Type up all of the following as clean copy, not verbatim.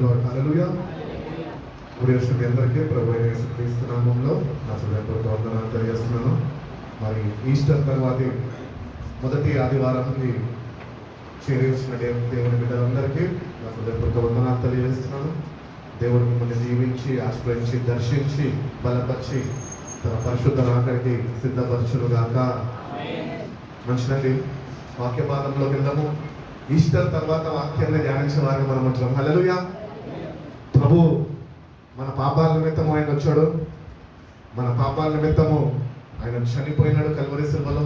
Lord. హల్లెలూయా. ఉదయం మీ అందరికీ ప్రభు అయిన యేసుక్రీస్తు నామములో నా హృదయపూర్వక వందనాలు తెలియజేస్తున్నాను. మరి ఈస్టర్ తర్వాతి మొదటి ఆదివారానికి చేరివచ్చిన దేవుని బిడ్డలందరికీ నా హృదయపూర్వక వందనాలు తెలియజేస్తున్నాను. దేవుడు మిమ్మల్ని దీవించి ఆశ్రయించి దర్శించి బలపరిచి తన పరిశుద్ధ నాకరికి సిద్ధపరచునుగాక. మంచిదండి. వాక్య భాగంలో వెళ్దాము. ఈస్టర్ తర్వాత వాక్యాన్ని ధ్యానించే వారిని మనం ఉంటాం. హల్లెలూయా. ప్రభు మన పాపాల నిమిత్తము ఆయన వచ్చాడు. మన పాపాల నిమిత్తము ఆయన చనిపోయినాడు కల్వరి శిలువలో.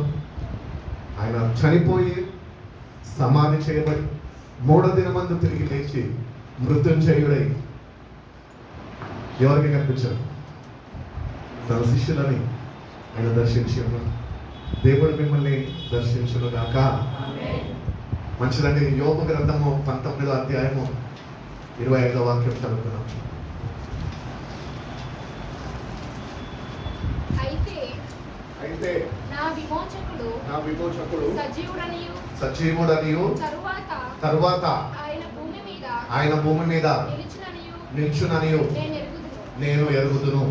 ఆయన చనిపోయి సమాధి చేయబడి మూడో దినమందు తిరిగి లేచి మృత్యుంజయుడై ఎవరికి కనిపించారు? తన శిష్యులని ఆయన దర్శించి ఉన్నారు. దేవుడు మిమ్మల్ని దర్శించును గాక. మంచిదండి. యోబు గ్రంథము 19వ అధ్యాయము 25వ వాక్యం చదువుతున్నాం. అయితే నా విమోచకుడు సజీవుడనియు తరువాత ఆయన భూమి మీద నిల్చుననియు నేను ఎరుగుదును.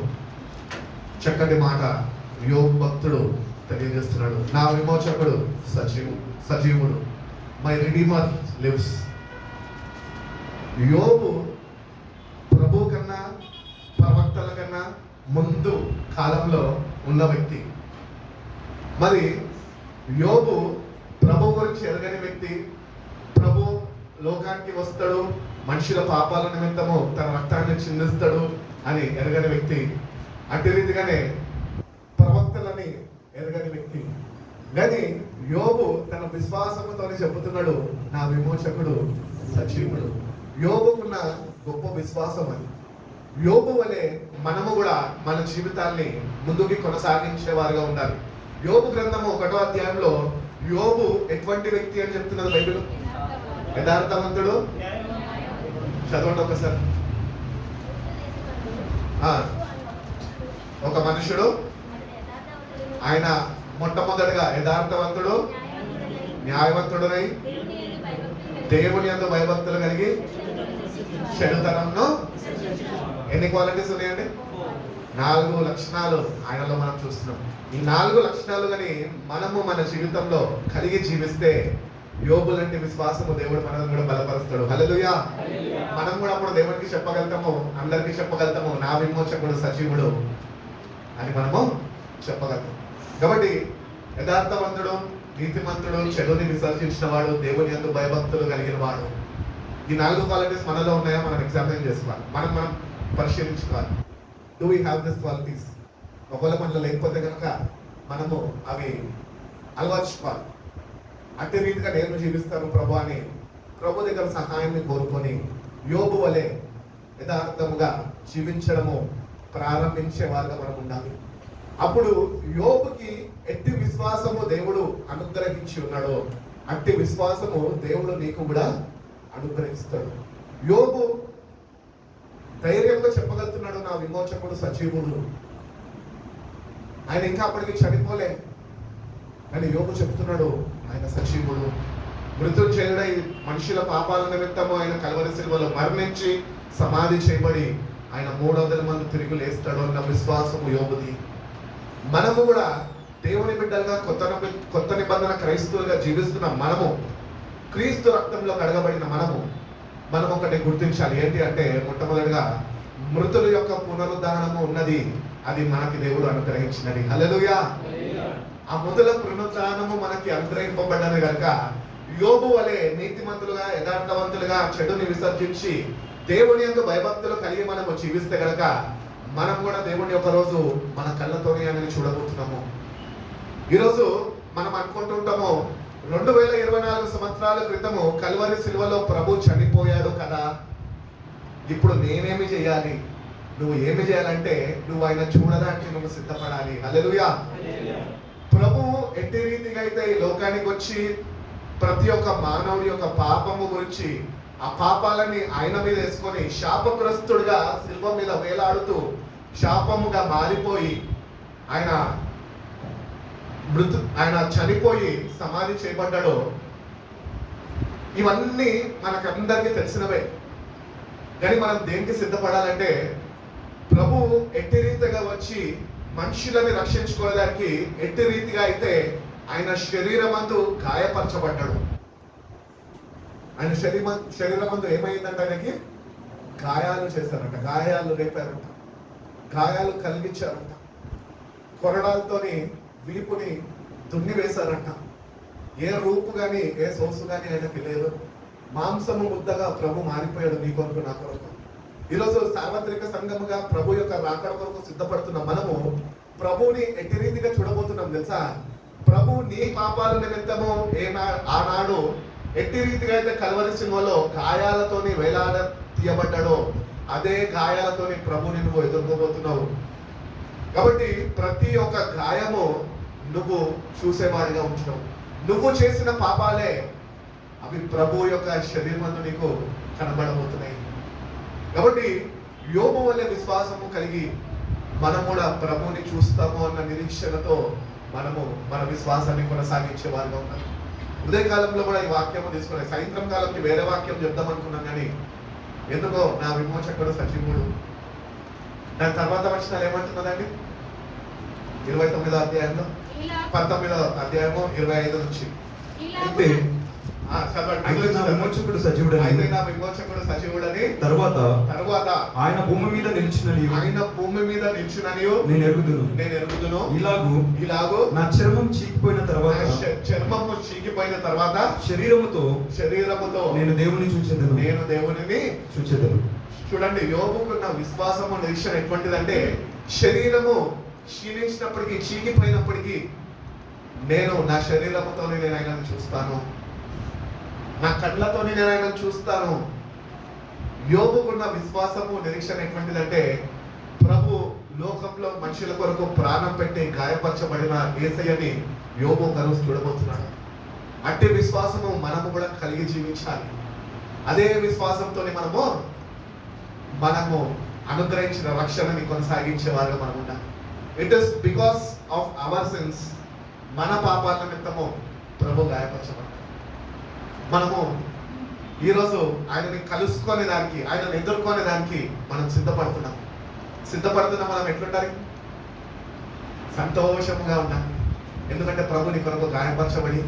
చక్కటి మాట యోబు భక్తుడు తెలియజేస్తున్నాడు. నా విమోచకుడు సజీవుడు. My redeemer lives. యోబు ప్రభు కన్నా ప్రవక్తల కన్నా ముందు కాలంలో ఉన్న వ్యక్తి. మరి యోబు ప్రభు గురించి ఎరగని వ్యక్తి. ప్రభు లోకానికి వస్తాడు, మనుషుల పాపాల నిమిత్తము తన రక్తాన్ని చిందిస్తాడు అని ఎరగని వ్యక్తి. అట్టి రీతిగానే ప్రవక్తలని ఎరగని వ్యక్తి. కానీ యోబు తన విశ్వాసముతో చెబుతున్నాడు, నా విమోచకుడు సజీవుడు. యోబుకున్న గొప్ప విశ్వాసం అది. యోబు వలె మనము కూడా మన జీవితాన్ని ముందుకి కొనసాగించేవారుగా ఉండాలి. యోబు గ్రంథము 1వ అధ్యాయంలో యోబు ఎటువంటి వ్యక్తి అని చెప్తున్నది బైబిల్. యథార్థవంతుడు. చదవండి ఒకసారి. ఒక మనుషుడు, ఆయన మొట్టమొదటిగా యథార్థవంతుడు, న్యాయవంతుడునై దేవుని యందు భయభక్తులు కలిగి చెడుతనంను. ఎన్ని క్వాలిటీస్ ఉన్నాయండి? 4 లక్షణాలు ఆయనలో మనం చూస్తున్నాం. ఈ 4 లక్షణాలు కానీ మనము మన జీవితంలో కలిగి జీవిస్తే యోబు లాంటి విశ్వాసము దేవుడు మనల్ని కూడా బలపరుస్తాడు. హల్లెలూయా. మనం కూడా అప్పుడు దేవునికి చెప్పగలుగుతాము, అందరికీ చెప్పగలుగుతాము, నా విమోచకుడు సజీవుడు అని మనము చెప్పగలుగుతాం. కాబట్టి యథార్థవంతుడు, నీతిమంతుడు, చెడుని విసర్జించిన వాడు, దేవుని యందు భయభక్తులు కలిగిన వాడు. ఈ 4 క్వాలిటీస్ మనలో ఉన్నాయా? మనం ఎగ్జామిన్ చేసుకోవాలి, మనం పరిశీలించుకోవాలి. Do we have this qualities? ఒకవేళ మనలో లేకపోతే కనుక మనము అవి అలవర్చుకోవాలి. అట్టి రీతిగా నేను జీవిస్తాను ప్రభు అని ప్రభు దగ్గర సహాయాన్ని కోరుకొని యోబు వలె యథార్థముగా జీవించడము ప్రారంభించే వారుగా మనం ఉండాలి. అప్పుడు యోబుకి ఎట్టి విశ్వాసము దేవుడు అనుగ్రహించి ఉన్నాడో అట్టి విశ్వాసము దేవుడు నీకు కూడా అనుగ్రహిస్తాడు. యోబు ధైర్యంగా చెప్పగలుగుతున్నాడు, నా విమోచకుడు సజీవుడు. ఆయన ఇంకా అప్పటికి చనిపోలే, కానీ యోబు చెప్తున్నాడు ఆయన సజీవుడు. మృత్యుంజయుడై మనుషుల పాపాల నిమిత్తము ఆయన కల్వరి శిలువలో మరణించి సమాధి చేయబడి ఆయన 300 మంది తిరిగి లేస్తాడు అన్న విశ్వాసము యోబుది. మనము కూడా దేవుని బిడ్డలుగా కొత్త నిబంధన క్రైస్తవులుగా జీవిస్తున్న మనము, క్రీస్తు రక్తంలో కడగబడిన మనం ఒకటి గుర్తించాలి. ఏంటి అంటే, మొట్టమొదటిగా మృతుల యొక్క పునరుద్ధానము ఉన్నది, అది మనకి దేవుడు అనుగ్రహించినది. హల్లెలూయా. ఆ మృతుల పునరుద్ధానము మనకి అనుగ్రహింపబడ్డది కనుక యోబు వలె నీతిమంతులుగా, యథార్థవంతులుగా, చెడుని విసర్జించి దేవుని యందు భయభక్తులు కలిగి మనము జీవిస్తే కనుక మనం కూడా దేవుని ఒక రోజు మన కళ్ళతోనే అనేది చూడబోతున్నాము. ఈరోజు మనం అనుకుంటుంటాము 2024 సంవత్సరాల క్రితము కల్వరి శిలువలో ప్రభు చనిపోయాడు కదా, ఇప్పుడు నేనేమి చేయాలి? నువ్వు ఏమి చేయాలంటే నువ్వు ఆయన చూడడానికి నువ్వు సిద్ధపడాలి. హల్లెలూయా. ప్రభు ఎట్టి రీతిగా అయితే ఈ లోకానికి వచ్చి ప్రతి ఒక్క మానవుడి యొక్క పాపము గురించి, ఆ పాపాలని ఆయన మీద వేసుకొని శాపగ్రస్తుడిగా శిల్వ మీద వేలాడుతూ శాపముగా మారిపోయి ఆయన చనిపోయి సమాధి చేయబడ్డాడో, ఇవన్నీ మనకందరికీ తెలిసినవే. కానీ మనం దేనికి సిద్ధపడాలంటే ప్రభు ఎట్టి రీతిగా వచ్చి మనుషులని రక్షించుకోవడానికి ఎట్టి రీతిగా అయితే ఆయన శరీరమందు గాయపరచబడ్డాడు. ఆయన శరీరమందు ఏమైందంట? ఆయనకి గాయాలు చేశారంట, గాయాలు రేపారంట, గాయాలు కలిగించారంట, కొరడాలతోని వీపుని దున్ని వేశారంట. ఏ రూపు గాని ఏ సోసు గాని ఆయనకి లేదు. మాంసము ముద్దగా ప్రభు మారిపోయాడు నీ కొరకు నా కొరకు. ఈరోజు సార్వత్రిక సంఘముగా ప్రభు యొక్క రాకడ కొరకు సిద్ధపడుతున్న మనము ప్రభుని ఎట్టి రీతిగా చూడబోతున్నాం తెలుసా? ప్రభు నీ పాపాల నిమిత్తము ఆనాడు ఎట్టి రీతిగా అయితే కల్వరి సిలువలో గాయాలతోని వేలాడ తీయబడ్డాడో అదే గాయాలతోని ప్రభుని నువ్వు ఎదుర్కోబోతున్నావు. కాబట్టి ప్రతి ఒక్క గాయము నువ్వు చూసేవాడిగా ఉంచడం, నువ్వు చేసిన పాపాలే అవి ప్రభు యొక్క శరీరమందు నీకు కనబడబోతున్నాయి. కాబట్టి యోబు వలె విశ్వాసము కలిగి మనం కూడా ప్రభుని చూస్తాము అన్న నిరీక్షణతో మనము మన విశ్వాసాన్ని కొనసాగించే వారిగా ఉన్నాం. ఉదయకాలంలో కూడా ఈ వాక్యము తీసుకున్నాయి. సాయంత్రం కాలంకి వేరే వాక్యం చెప్దాం అనుకున్నాం, కానీ ఎందుకో నా విమోచకుడు సజీవుడు. దాని తర్వాత వచనాలు ఏమంటున్నదండి? 29వ అధ్యాయంలో 19వ అధ్యాయము 25 నుంచి విమోచకుడు సజీవుడని, అయితే నా విమోచకుడు సజీవుడని, తరువాత ఆయన భూమి మీద నిలిచినని నేను ఎరుగుదును. ఇలాగు నా చర్మము చీకిపోయిన తర్వాత శరీరముతో నేను దేవుని చూచెదను. చూడండి, యోబుకున్న విశ్వాసము నిరీక్షణ ఎటువంటిదంటే, శరీరము క్షీణించినప్పటికీ చీకిపోయినప్పటికీ నేను నా శరీరముతోనే నేను ఆయనను చూస్తాను, నా కళ్ళతోనే నేను ఆయనను చూస్తాను. యోబుకున్న విశ్వాసము నిరీక్షణ ఎటువంటిదంటే, ప్రభు లోకంలో మనుషుల కొరకు ప్రాణం పెట్టి గాయపరచబడిన యేసయ్యని యోబు కనుక చూడబోతున్నాడు. అట్టి విశ్వాసము మనము కూడా కలిగి జీవించాలి. అదే విశ్వాసంతోనే మనము అనుగ్రహించిన రక్షణని కొనసాగించే వారుగా మనం ఉండాలి. It is because of our sins, మన పాపాల నిమిత్తము ప్రభు గాయపరచబడ్డాడు. మనము ఈరోజు ఆయనని కలుసుకునే దానికి, ఆయనను ఎదుర్కొనే దానికి మనం సిద్ధపడుతున్నాం. మనం ఎట్లుండాలి? సంతోషముగా ఉండాలి. ఎందుకంటే ప్రభు నీ కొరకు గాయపరచబడి,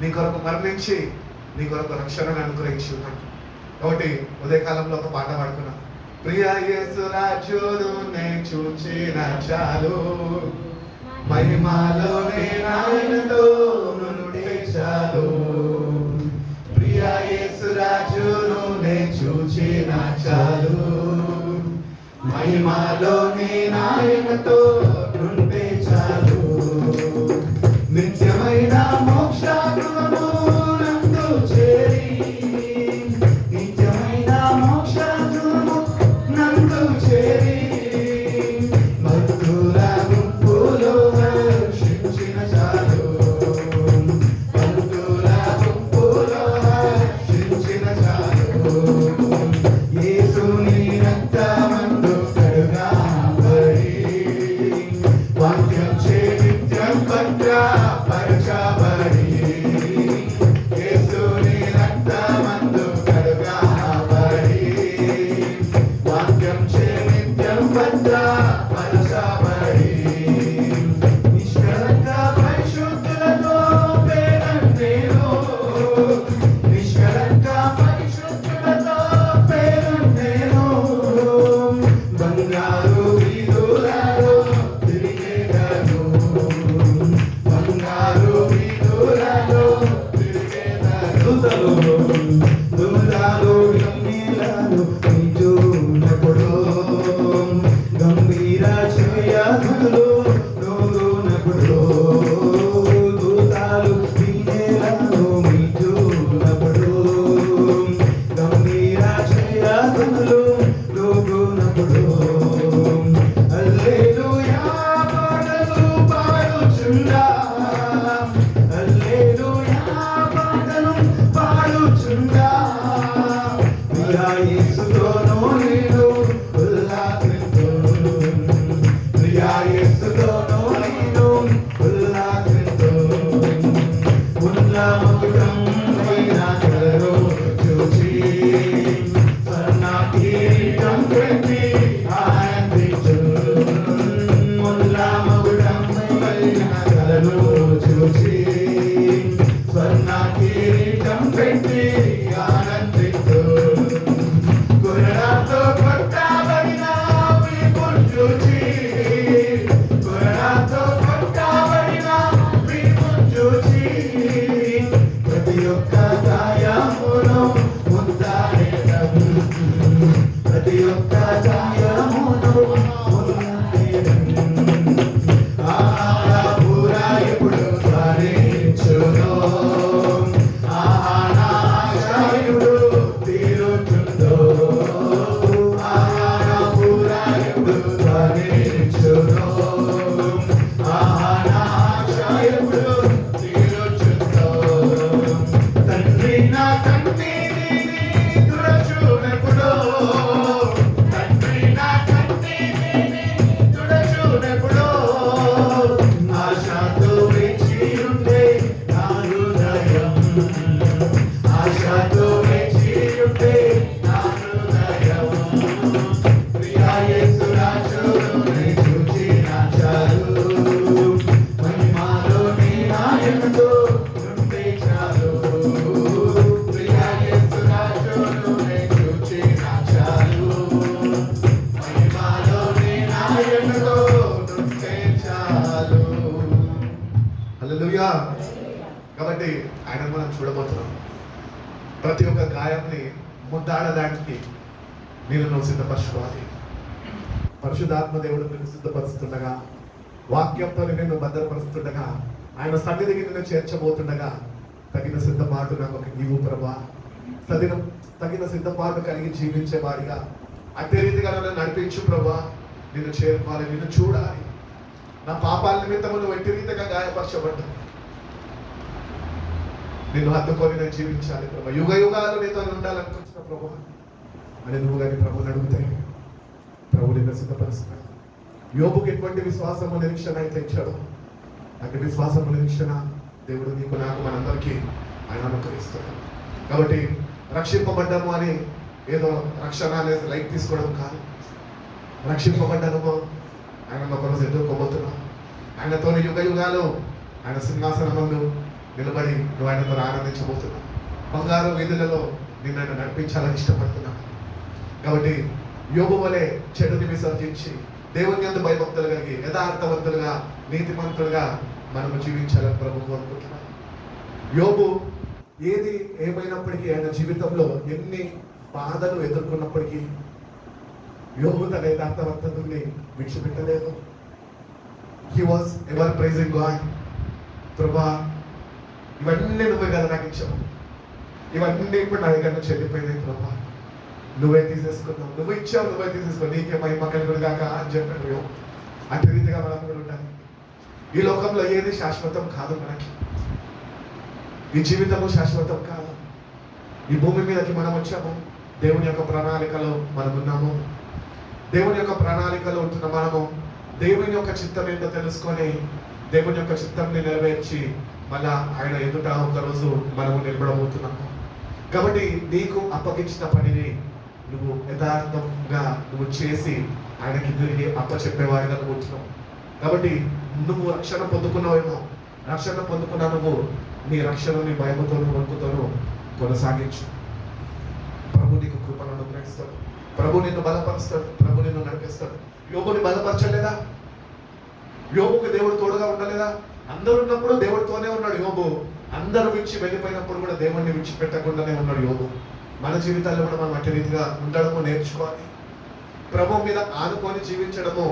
నీ కొరకు మరణించి, నీ కొరకు రక్షణను అనుగ్రహించి ఉన్నాడు. కాబట్టి ఉదయకాలంలో ఒక పాట పాడుకున్నాం. ప్రియ యేసు రాజును నే చూచిన చాలు, మహిమలో నేనాయనతో నుండి చాలు. ప్రియ యేసు రాజును నే చూచిన చాలు, మహిమలో నేనాయనతో నుండి చాలు. నిత్యమైన మోక్షాగ్రహము నందు చేరి, నిత్యమైన మోక్షాగ్రహము నందు చేరి, భక్తుల గుంపులో హర్షించిన చాలు, భక్తుల గుంపులో హర్షించిన చాలు. యేసుని రక్తమందు కడుగబడి, వాక్యం చే నిత్యం భద్రపరచబడి, యేసుని రక్తమందు కడుగబడి, వాక్యం చే నిత్యం భద్రపరచబడి, నిష్కలంక పరిశుద్ధులతో పేరుండేను, నిష్కలంక పరిశుద్ధులతో పేరుండేను. బంగారు వీధులలో తిరిగేదను, బంగారు వీధులలో తిరిగేదను. దూతలు కన్నీళ్లను వింటున్నప్పుడు, గంభీర చేయదులు నూరునప్పుడు, దూతలు కన్నీళ్లను వింటున్నప్పుడు, గంభీర చేయదులు నూరునప్పుడు, హల్లెలూయా పాటలు పాడుచుండా, హల్లెలూయా పాటలు పాడుచుండా. ప్రియా యేసుతోను నేను ఉల్లాసింతును, ప్రియా యేసుతోను నేను ఉల్లాసింతును. ఉల్లామకుటం అయిన కలను చూచి, స్వర్ణ కిరీటం హల్లెలూయా. కాబట్టి ఆయన మనం చూడబోతున్నాం. ప్రతి ఒక్క గాయాన్ని ముద్దాడడానికి నువ్వు సిద్ధపరచుకోవాలి. పరిశుద్ధాత్మ దేవుడు నిన్ను సిద్ధపరుస్తుండగా, వాక్యంతో నిన్ను భద్రపరుస్తుండగా, ఆయన సన్నిధికి నిన్ను చేర్చబోతుండగా తగిన సిద్ధపాటు నాకు నీవు ప్రభా, తగిన సిద్ధపాటు కలిగి జీవించేవాడిగా అదే రీతిగా నన్ను నడిపించు ప్రభా. నిన్ను చేరుకోవాలి, నిన్ను చూడాలి. నా పాపాల నిమిత్తము నువ్వు ఎట్టి రీతిగా గాయపరచబడ్డా నిన్ను హత్తుకొని నేను జీవించాలి ప్రభా. యుగ యుగాలు నీతో ఉండాలనుకుంటున్న ప్రభా అని నువ్వు కానీ ప్రభుని అడిగితే ప్రభు నిన్ను సిద్ధపరుస్తున్నాడు. యోబుకి ఎటువంటి విశ్వాసము నిరీక్షణ అయితే ఇచ్చాడో అటు విశ్వాసము నిరీక్షణ దేవుడు నీకు నాకు మనందరికీ ఆయన అనుగ్రహిస్తాడు. కాబట్టి రక్షింపబడ్డాము అని ఏదో రక్షణ అనేది లైట్ తీసుకోవడం కాదు. రక్షింపబడ్డాము, ఆయన ఒకరోజు ఎదుర్కోబోతున్నాం. ఆయనతో యుగ యుగాలు ఆయన సింహాసనం ముందు నిలబడి నువ్వు ఆయనతో ఆనందించబోతున్నావు. బంగారు వీధులలో నిన్ను ఆయన నడిపించాలని ఇష్టపడుతున్నాను. కాబట్టి యోబు వలె చెడుని విసర్జించి దేవుని యందు భయభక్తులు కలిగి యథార్థవంతులుగా నీతిమంతులుగా మనము జీవించాలని ప్రభు కోరుకుంటున్నాను. యోబు ఏది ఏమైనప్పటికీ ఆయన జీవితంలో ఎన్ని బాధలు ఎదుర్కొన్నప్పటికీ యోబు తన యథార్థవంతుల్ని విడిచిపెట్టలేదు. He was ever pricing God. ప్రభా, ఇవన్నీ నువ్వే కదా నాకు ఇచ్చావు, ఇవన్నీ ఇప్పుడు నా దగ్గర నుంచి వెళ్ళిపోయినాయి ప్రభా, నువ్వే తీసేసుకున్నావు, నువ్వు ఇచ్చావు, నువ్వే తీసేసుకో, నీకే మహిమ కలుగును గాక అని చెప్పాడు యోబు. అటు రీతిగా మనం కూడా ఉండాలి. ఈ లోకంలో ఏది శాశ్వతం కాదు. మనకి ఈ జీవితము శాశ్వతం కాదు. ఈ భూమి మీదకి మనం వచ్చాము, దేవుని యొక్క ప్రణాళికలో మనం ఉన్నాము. దేవుని యొక్క ప్రణాళికలో ఉంటున్న మనము దేవుని యొక్క చిత్తం ఏంటో తెలుసుకొని దేవుని యొక్క చిత్తాన్ని నెరవేర్చి మళ్ళా ఆయన ఎదుట ఒకరోజు మనము నిలబడబోతున్నాము. కాబట్టి నీకు అప్పగించిన పనిని నువ్వు యథార్థంగా నువ్వు చేసి ఆయనకి తిరిగి అప్పచెప్పేవాడిగా నువ్వు ఉంటున్నావు. కాబట్టి నువ్వు రక్షణ పొందుకున్నావేమో, రక్షణ పొందుకున్నా నువ్వు నీ రక్షణని భయముతోనూ వణుకుతోనూ కొనసాగించు. ప్రభు నీకు కృపను అనుగ్రహిస్తాడు, ప్రభు నిన్ను బలపరుస్తాడు, ప్రభు నిన్ను నడిపిస్తాడు. యోబుని బలపరచలేదా? యోబుకి దేవుడు తోడుగా ఉండలేదా? అందరు ఉన్నప్పుడు దేవుడితోనే ఉన్నాడు యోబు. అందరూ విడిచి వెళ్ళిపోయినప్పుడు కూడా దేవుడిని విడిచిపెట్టకుండానే ఉన్నాడు యోబు. మన జీవితాల్లో కూడా మనం అట్టి రీతిగా ఉండడము నేర్చుకోవాలి. ప్రభు మీద ఆనుకొని జీవించడము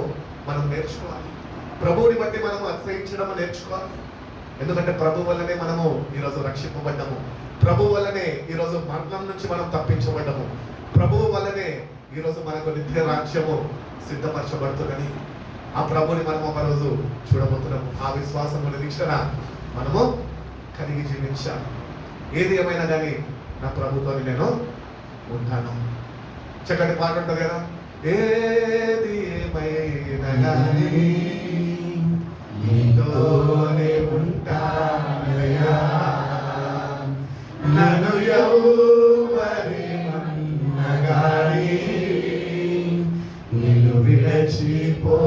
మనం నేర్చుకోవాలి. ప్రభువుని బట్టి మనము ఆశ్రయించడము నేర్చుకోవాలి. ఎందుకంటే ప్రభు వల్లనే మనము ఈరోజు రక్షింపబడ్డాము. ప్రభు వల్లనే ఈరోజు మరణం నుంచి మనం తప్పించబడ్డాము. ప్రభువు వల్లనే ఈరోజు మనకు నిత్య రాజ్యము సిద్ధపరచబడుతుందని ఆ ప్రభుని మనం ఒకరోజు చూడబోతున్నాము. ఆ విశ్వాసము నిరీక్షణ మనము కలిగి జీవించాలి. ఏది ఏమైనా కానీ నా ప్రభుతో నేను ఉంటాను. చక్కటి పాట ఉంటుంది కదా, ఏది ఏమైనా కానీ నీతోనే ఉంటానయ్యా, నన్ను ఎవరిమన్నగాని నిన్ను విడచిపోలేనయ్యా.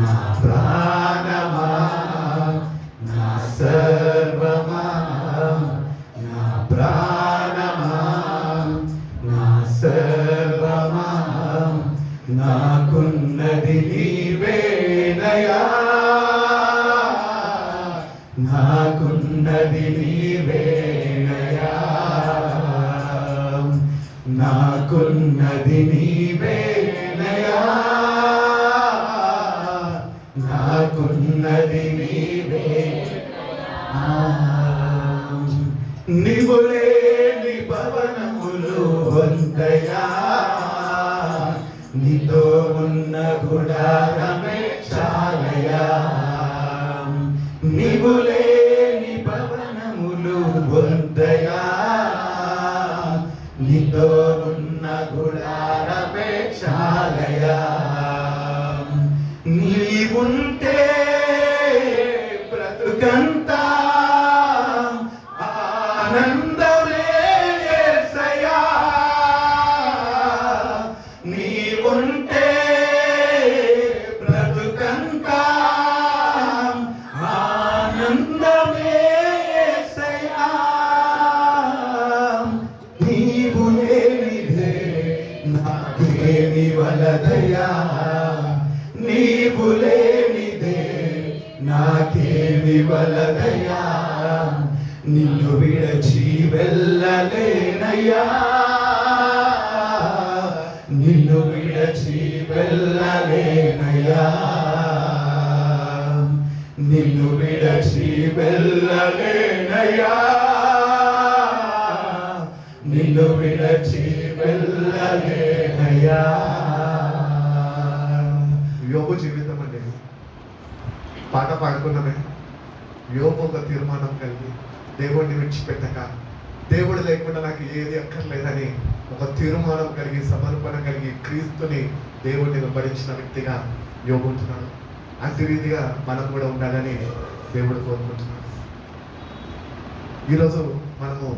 నా ప్రాణమా, నా సర్వమా, నా ప్రాణమా, నా సర్వమా, నాకున్నది నీవేనయ్యా, నాకున్నది నీవేనయ్యా, నాకున్నది నీవేనయ్యా, నాకున్నది నీవేనయ్యా. నీవు లేని భవనములు వందయా, నీతో ఉన్న గుడారమే చాలయా. నీవు లేని భవనములు వందయా, నీతో ఉన్న గుడారమే చాలయా. నీవుంటే బ్రతుకంతా ఆనందమే యేసయ్యా. నీవుంటే బ్రతుకంతా ఆనందమే యేసయ్యా. నీవు లేనిదే నాకేమి వలదయా, నీవు లేని వలనయ్యా, నిన్ను విడచి వెళ్ళలేనయ్యా, నిన్ను విడచి వెళ్ళలేనయ్యా, నిన్ను విడచి వెళ్ళలేనయ్యా, నిన్ను విడచి వెళ్ళలేనయ్యా. యోబు జీవితం అండి. పాట పాడుకున్నామే. యోబు ఒక తీర్మానం కలిగి దేవుడిని విడిచిపెట్టక, దేవుడు లేకుండా నాకు ఏది అక్కర్లేదని ఒక తీర్మానం కలిగి, సమర్పణ కలిగి, క్రీస్తుని దేవుడిని వెంబడించిన వ్యక్తిగా యోబు ఉంటున్నాడు. అట్టి రీతిగా మనం కూడా ఉండాలని దేవుడు కోరుకుంటున్నాడు. ఈరోజు మనము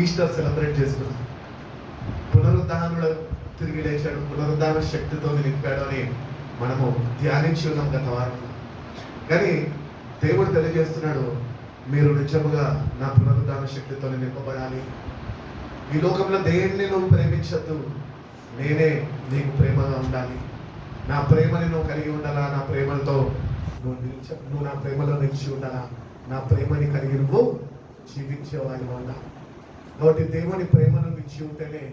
ఈస్టర్ సెలబ్రేట్ చేసుకున్నాం. పునరుద్ధానుడు తిరిగి లేచాడు, పునరుద్ధాన శక్తితో నింపాడు అని మనము ధ్యానించి ఉన్నాం గత వారం. కానీ దేవుడు తెలియజేస్తున్నాడు, మీరు నిజముగా నా పునరుద్ధాన శక్తితో నింపబడాలి. ఈ లోకంలో దేన్ని నువ్వు ప్రేమించద్దు, నేనే నీకు ప్రేమగా ఉండాలి. నా ప్రేమని నువ్వు కలిగి ఉండాలా, నా ప్రేమలతో నువ్వు నా ప్రేమలో నిలిచి ఉండాలా, నా ప్రేమని కలిగి నువ్వు జీవించేవాడిగా ఉండాలి. కాబట్టి దేవుని ప్రేమను నిలిచి ఉంటేనే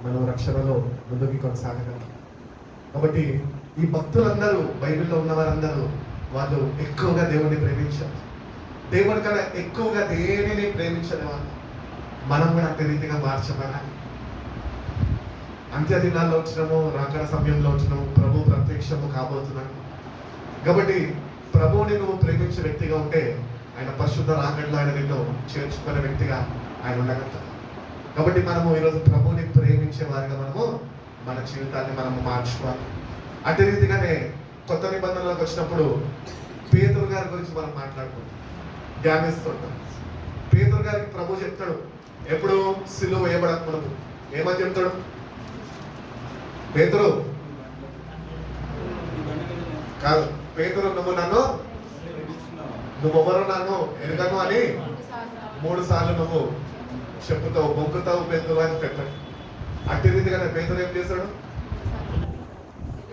మనం రక్షణలో ముందుకు కొనసాగగలం. కాబట్టి ఈ భక్తులందరూ, బైబిల్లో ఉన్న వారందరూ వాళ్ళు ఎక్కువగా దేవుని ప్రేమించారు. దేవుని కన్నా ఎక్కువగా దేనిని ప్రేమించని వాళ్ళు. మనం కూడా అదే రీతిగా మార్చబడాలి. అంత్య దినాల్లో వచ్చినాము, రాకడ సమయంలో వచ్చినాము, ప్రభు ప్రత్యక్షము కాబోతున్నాడు. కాబట్టి ప్రభువుని నువ్వు ప్రేమించే వ్యక్తిగా ఉంటే ఆయన పరిశుద్ధ రాకడలో ఆయన నిన్ను చేర్చుకునే వ్యక్తిగా ఆయన ఉండగలుగుతాడు. కాబట్టి మనము ఈరోజు ప్రభువుని ప్రేమించే వారిగా మనము మన జీవితాన్ని మనము మార్చుకోవాలి. అదే రీతిగానే కొత్త నిబంధనలకు వచ్చినప్పుడు పేతురు గారి గురించి మనం మాట్లాడుకుంటాం, ధ్యానిస్తుంటాం. పేతురు గారికి ప్రభు చెప్తాడు, ఎప్పుడు సిలువ వేయబడకూడదు. ఏమని చెప్తాడు? పేతురు కాదు, పేతురు నువ్వెవరో నన్ను ఎరగను అని 3 సార్లు నువ్వు చెప్పుతావు, బొంకుతావు పేతురు అని పెట్టాడు. అట్టి రీతిగానే పేతురు ఏం చేశాడు?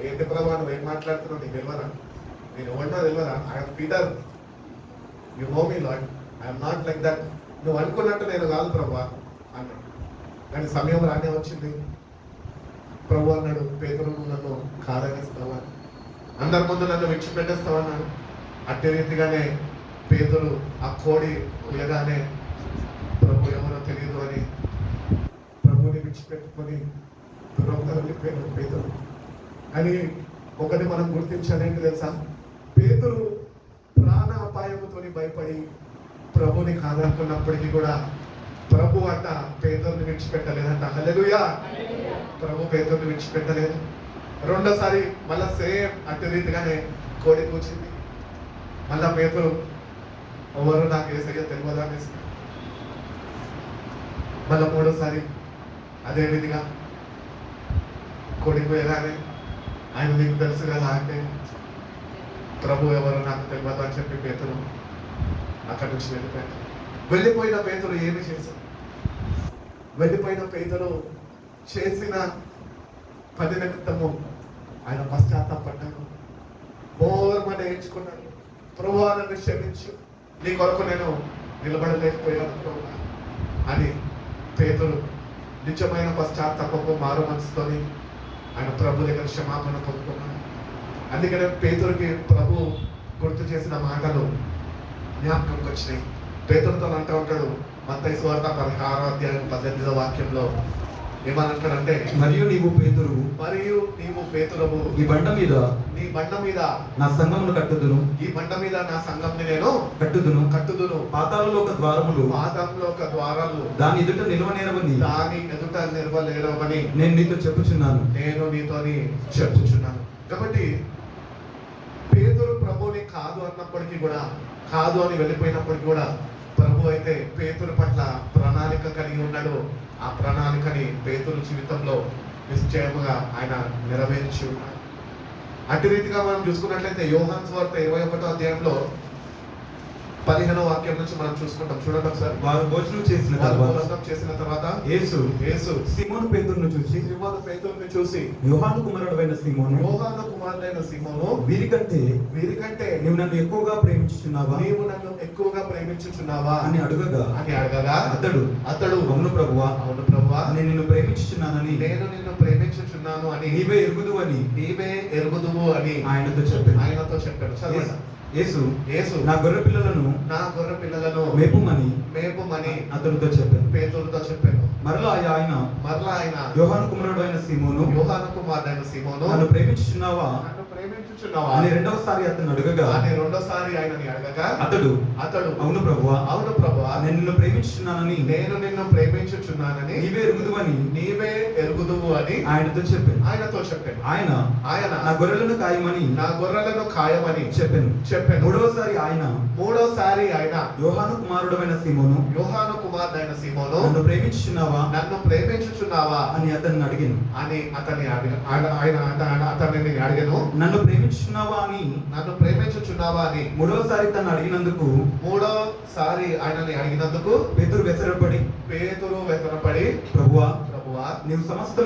ఏంటి ప్రభా నువ్వు ఏం మాట్లాడుతున్నావు, నీకు తెలియదా, నేను ఎవరినో తెలియదా, I'm Peter, you know me lord, I'm not like that, నువ్వు అనుకున్నట్టు నేను కాదు ప్రభా అన్నాడు. కానీ సమయం రానే వచ్చింది. ప్రభు అన్నాడు, పేతురు నువ్వు నన్ను కాదనేస్తావా, అందరి ముందు నన్ను విడిచిపెట్టేస్తావన్నాడు. అట్టి రీతిగానే పేతురు ఆ కోడి ఉయగానే ప్రభు ఎవరో తెలియదు అని ప్రభువుని విడిచిపెట్టుకొని దూరంగా వెళ్ళిపోయాడు పేతురు. అని ఒకటి మనం గుర్తించాలేంటి తెలుసా? పేతురు ప్రాణ అపాయముతో భయపడి ప్రభుని కాదనుకున్నప్పటికీ కూడా ప్రభు అంట పేతురుని విడిచిపెట్టలేదంట. హల్లెలూయా! ప్రభు పేతురుని విడిచిపెట్టలేదు. రెండోసారి మళ్ళా సేమ్ అట్టి రీతిగానే కోడి కూర్చింది. మళ్ళా పేతురు ఎవరు నాకు ఏసయ్య తెలియదు అనేసి మళ్ళా మూడోసారి అదే రీతిగా కోడి పోయగానే ఆయన నీకు తెలుసు కదా అంటే ప్రభు ఎవరు నాకు తెలియదు అని చెప్పి పేతురు అక్కడి నుంచి వెళ్ళిపోయాడు. వెళ్ళిపోయిన పేతురు ఏమి చేశాడు? వెళ్ళిపోయిన పేతురు చేసిన పని నిమిత్తము ఆయన పశ్చాత్తాపడ్డాడు, బోర్మని ఏడ్చుకున్నాడు. ప్రభువా నన్ను క్షమించు, నీ కొరకు నేను నిలబడలేకపోయాను ప్రభు అని పేతురు నిజమైన పశ్చాత్తాపపు మారు మనసుతోని ఆయన ప్రభు దగ్గర క్షమాపణ పొందుకున్నాడు. అందుకనే పేతురుకి ప్రభు గుర్తు చేసిన మాటలు జ్ఞాపకంకి వచ్చినాయి. పేతురుతో అంటూ ఉంటాడు మత్తయి సువార్త 16వ అధ్యాయం 18వ వాక్యంలో ఏమనంటాడంటే, మరియు నీవు పేతురువు ఈ బండ మీద నా సంఘమును కట్టుదును, ఈ బండ మీద నా సంఘంని నేను కట్టుదును. పాతాళంలో ఒక ద్వారాలు దాని ఎదుట నిలవనేరవని నేను నీతో చెప్పుచున్నాను. కాబట్టి పేతురు ప్రభుని కాదు అన్నప్పటికీ కూడా, కాదు అని వెళ్ళిపోయినప్పటికీ కూడా ప్రభు అయితే పేతురు పట్ల ప్రణాళిక కలిగి ఉన్నాడు. ఆ ప్రణాళికని పేతురు జీవితంలో నిశ్చయముగా ఆయన నెరవేర్చి ఉన్నాడు. అట్టి రీతిగా మనం చూసుకున్నట్లయితే యోహాను సువార్త 21వ అధ్యాయంలో 15వ వాక్యం నుంచి మనం చూసుకుంటాం. చూడండి ఒకసారి. వారు భోజనం చేసిన వారు తర్వాత భోజనం చేసిన తర్వాత యేసు సీమోను పేతురును చూసి, సీమోను పేతురుని చూసి, యోహాను కుమారుడైన సీమోను, యోహాను కుమారుడైన సీమోను, వీరికంటే నీవు నన్ను ఎక్కువగా ప్రేమించుచున్నావా అని అడగగా అతడు అవును ప్రభువా, నేను నిన్ను ప్రేమించుచున్నానని నీవే ఎరుగుదువు అని ఆయనతో చెప్పాను. యేసు నా గొర్రె పిల్లలను మేపుమని అతనితో చెప్పాను. మరలా ఆయన యోహాను కుమారుడైన సీమోను, నన్ను ప్రేమించుచున్నావా అని రెండవసారి అతను అడగగా అతడు అవును ప్రభువా, నేను నిన్ను ప్రేమించుచున్నానని నీవే ఎరుగుదువు అని ఆయనతో చెప్పాను. ఆయన నా గొర్రెలను కాయమని చెప్పాను. మూడవసారి ఆయన యోహాను కుమారుడైన సీమోను, నన్ను ప్రేమించుచున్నావా అని అతన్ని అడిగాను. నన్ను ప్రేమించుచున్నావా అని మూడవసారి తను అడిగినందుకు పేతురు వెసరపడి ప్రభువా, నీవు సమస్తం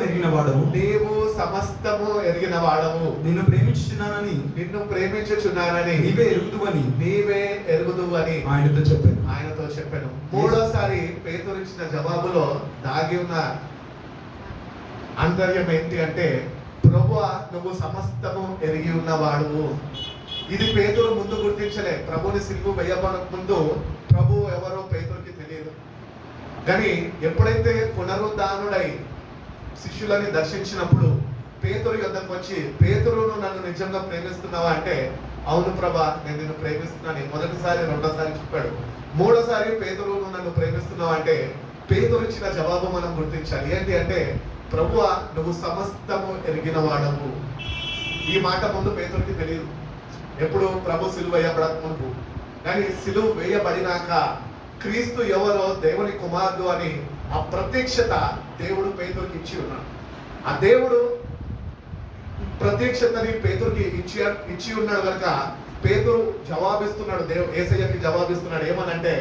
ఎరిగిన వాడవు, నిన్ను ప్రేమించుచున్నానని నీవే ఎరుగుదువు అని ఆయనతో చెప్పాను. మూడోసారి పేతురు ఇచ్చిన జవాబులో దాగి ఉన్న ఆంతర్యం ఏంటి అంటే, ప్రభువా, నువ్వు సమస్తము ఎరిగి ఉన్నవాడువు. ఇది పేతురు ముందు గుర్తించలే. ప్రభుని సిలువ వేయబడక ముందు ప్రభు ఎవరో పేతురుకి తెలియదు. కానీ ఎప్పుడైతే పునరుద్ధానుడై శిష్యులని దర్శించినప్పుడు పేతురు యొద్దకు వచ్చి, పేతురును నన్ను నిజంగా ప్రేమిస్తున్నావా అంటే, అవును ప్రభా, నేను నిన్ను ప్రేమిస్తున్నాను మొదటిసారి, రెండోసారి చెప్పాడు. మూడోసారి పేతురును నన్ను ప్రేమిస్తున్నావా అంటే పేతురు ఇచ్చిన జవాబు మనం గుర్తించాలి. ఏంటి అంటే, ప్రభువా, నువ్వు సమస్తము ఎరిగిన వాడవు. ఈ మాట ముందు పేతురుకి తెలియదు, ఎప్పుడు ప్రభు సిలువ వేయబడక ముందు. కానీ సిలువ వేయబడినాక క్రీస్తు ఎవరో, దేవుని కుమారుడు అని ఆ ప్రత్యక్షత దేవుడు పేతురుకి ఇచ్చి ఉన్నాడు. ఆ దేవుడు ప్రత్యక్షతని పేతురుకి ఇచ్చి ఉన్నాడు కనుక పేతురు జవాబిస్తున్నాడు, యేసయ్యకి జవాబిస్తున్నాడు. ఏమనంటే,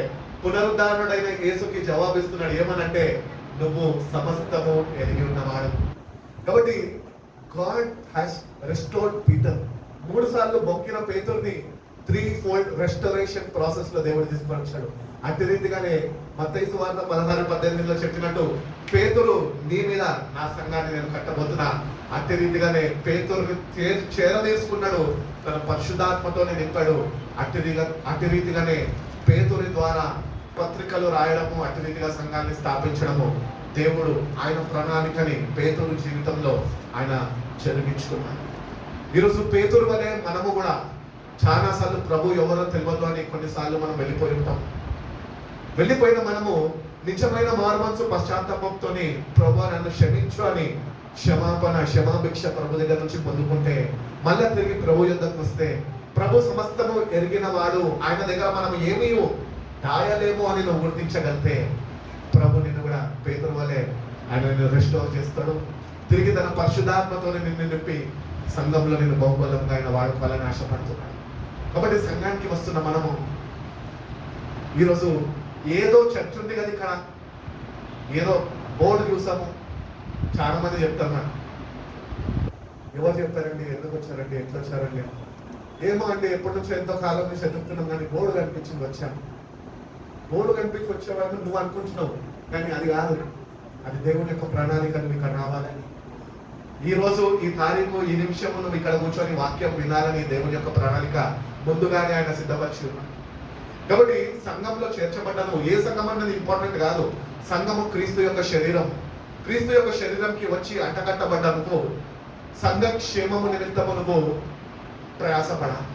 పునరుద్ధానుడైన యేసుకి జవాబిస్తున్నాడు. ఏమనంటే, నువ్వు సమస్తము ఎరిగి ఉన్నవాడు. కాబట్టి గాడ్ హ్యాస్ రెస్టోర్డ్ పీటర్. 3 సార్లు మొక్కిన పేతురుని 3-fold రెస్టరేషన్ ప్రాసెస్ లో దేవుడు తీసుకొని వచ్చాడు. అట్టి రీతిగానే మత్తయి సువార్త 16-18లో చెప్పినట్టు, పేతురు నీ మీద నా సంఘాన్ని నేను కట్టబోతున్నా. అట్టి రీతిగానే పేతురుని చేరదీసుకున్నాడు, తన పరిశుద్ధాత్మతోనే నింపాడు. అట్టి రీతిగానే పేతురి ద్వారా పత్రికలు రాయడము, అట్టి రీతిగా సంఘాన్ని స్థాపించడము దేవుడు ఆయన ప్రణాళికని పేతురు జీవితంలో ఆయన జరిగించుకున్నాడు. ఈరోజు పేతురు వలె మనము కూడా చాలా సార్లు ప్రభు ఎవరో తెలియదు అని కొన్నిసార్లు మనం వెళ్ళిపోయి ఉంటాం. వెళ్ళిపోయిన మనము నిజమైన మారుమనసు పశ్చాత్తాపంతో ప్రభు నన్ను క్షమించు అని క్షమాభిక్ష ప్రభు దగ్గర నుంచి పొందుకుంటే, మళ్ళీ తిరిగి ప్రభు యొద్దకు వస్తే, ప్రభు సమస్తము ఎరిగిన వాడు, ఆయన దగ్గర మనం ఏమీ దాయలేము అని నువ్వు గుర్తించగలితే, ప్రభు నిన్ను కూడా పేతురు వలె ఆయన నిన్ను రెస్టోర్ చేస్తాడు. తిరిగి తన పరిశుద్ధాత్మతో నిన్ను నింపి సంఘంలో నిన్ను బహుబలంగా ఆయన వాడుకోవాలని ఆశపడుతున్నాడు. కాబట్టి సంఘానికి వస్తున్న మనము ఈరోజు ఏదో చర్చ్ ఉంది కదా, ఇక్కడ ఏదో బోర్డు చూసాము, చాలా మంది చెప్తారు, ఎవరు చెప్తారండి, ఎందుకు వచ్చారండి, ఎట్లా వచ్చారండి, ఏమో అంటే ఎప్పటి నుంచో ఎంతో కాలం నుంచి ఎదుగుతున్నాం, కానీ బోర్డు కనిపించింది వచ్చాము. బోర్డు కనిపించి వచ్చేవాళ్ళు నువ్వు అనుకుంటున్నావు, కానీ అది కాదు, అది దేవుని యొక్క ప్రణాళిక. నువ్వు ఇక్కడ రావాలని, ఈ రోజు, ఈ తారీఖు, ఈ నిమిషము నువ్వు ఇక్కడ కూర్చొని వాక్యం వినాలని దేవుని యొక్క ప్రణాళిక ముందుగానే ఆయన సిద్ధపరిచి ఉన్నాడు. కాబట్టి సంఘంలో చేర్చబడ్డాను. ఏ సంఘం అన్నది ఇంపార్టెంట్ కాదు. సంఘము క్రీస్తు యొక్క శరీరం. క్రీస్తు యొక్క శరీరంకి వచ్చి అంటగట్టబడ్డానుకో, సంఘ క్షేమము నిమిత్తము నువ్వు ప్రయాసపడాలి.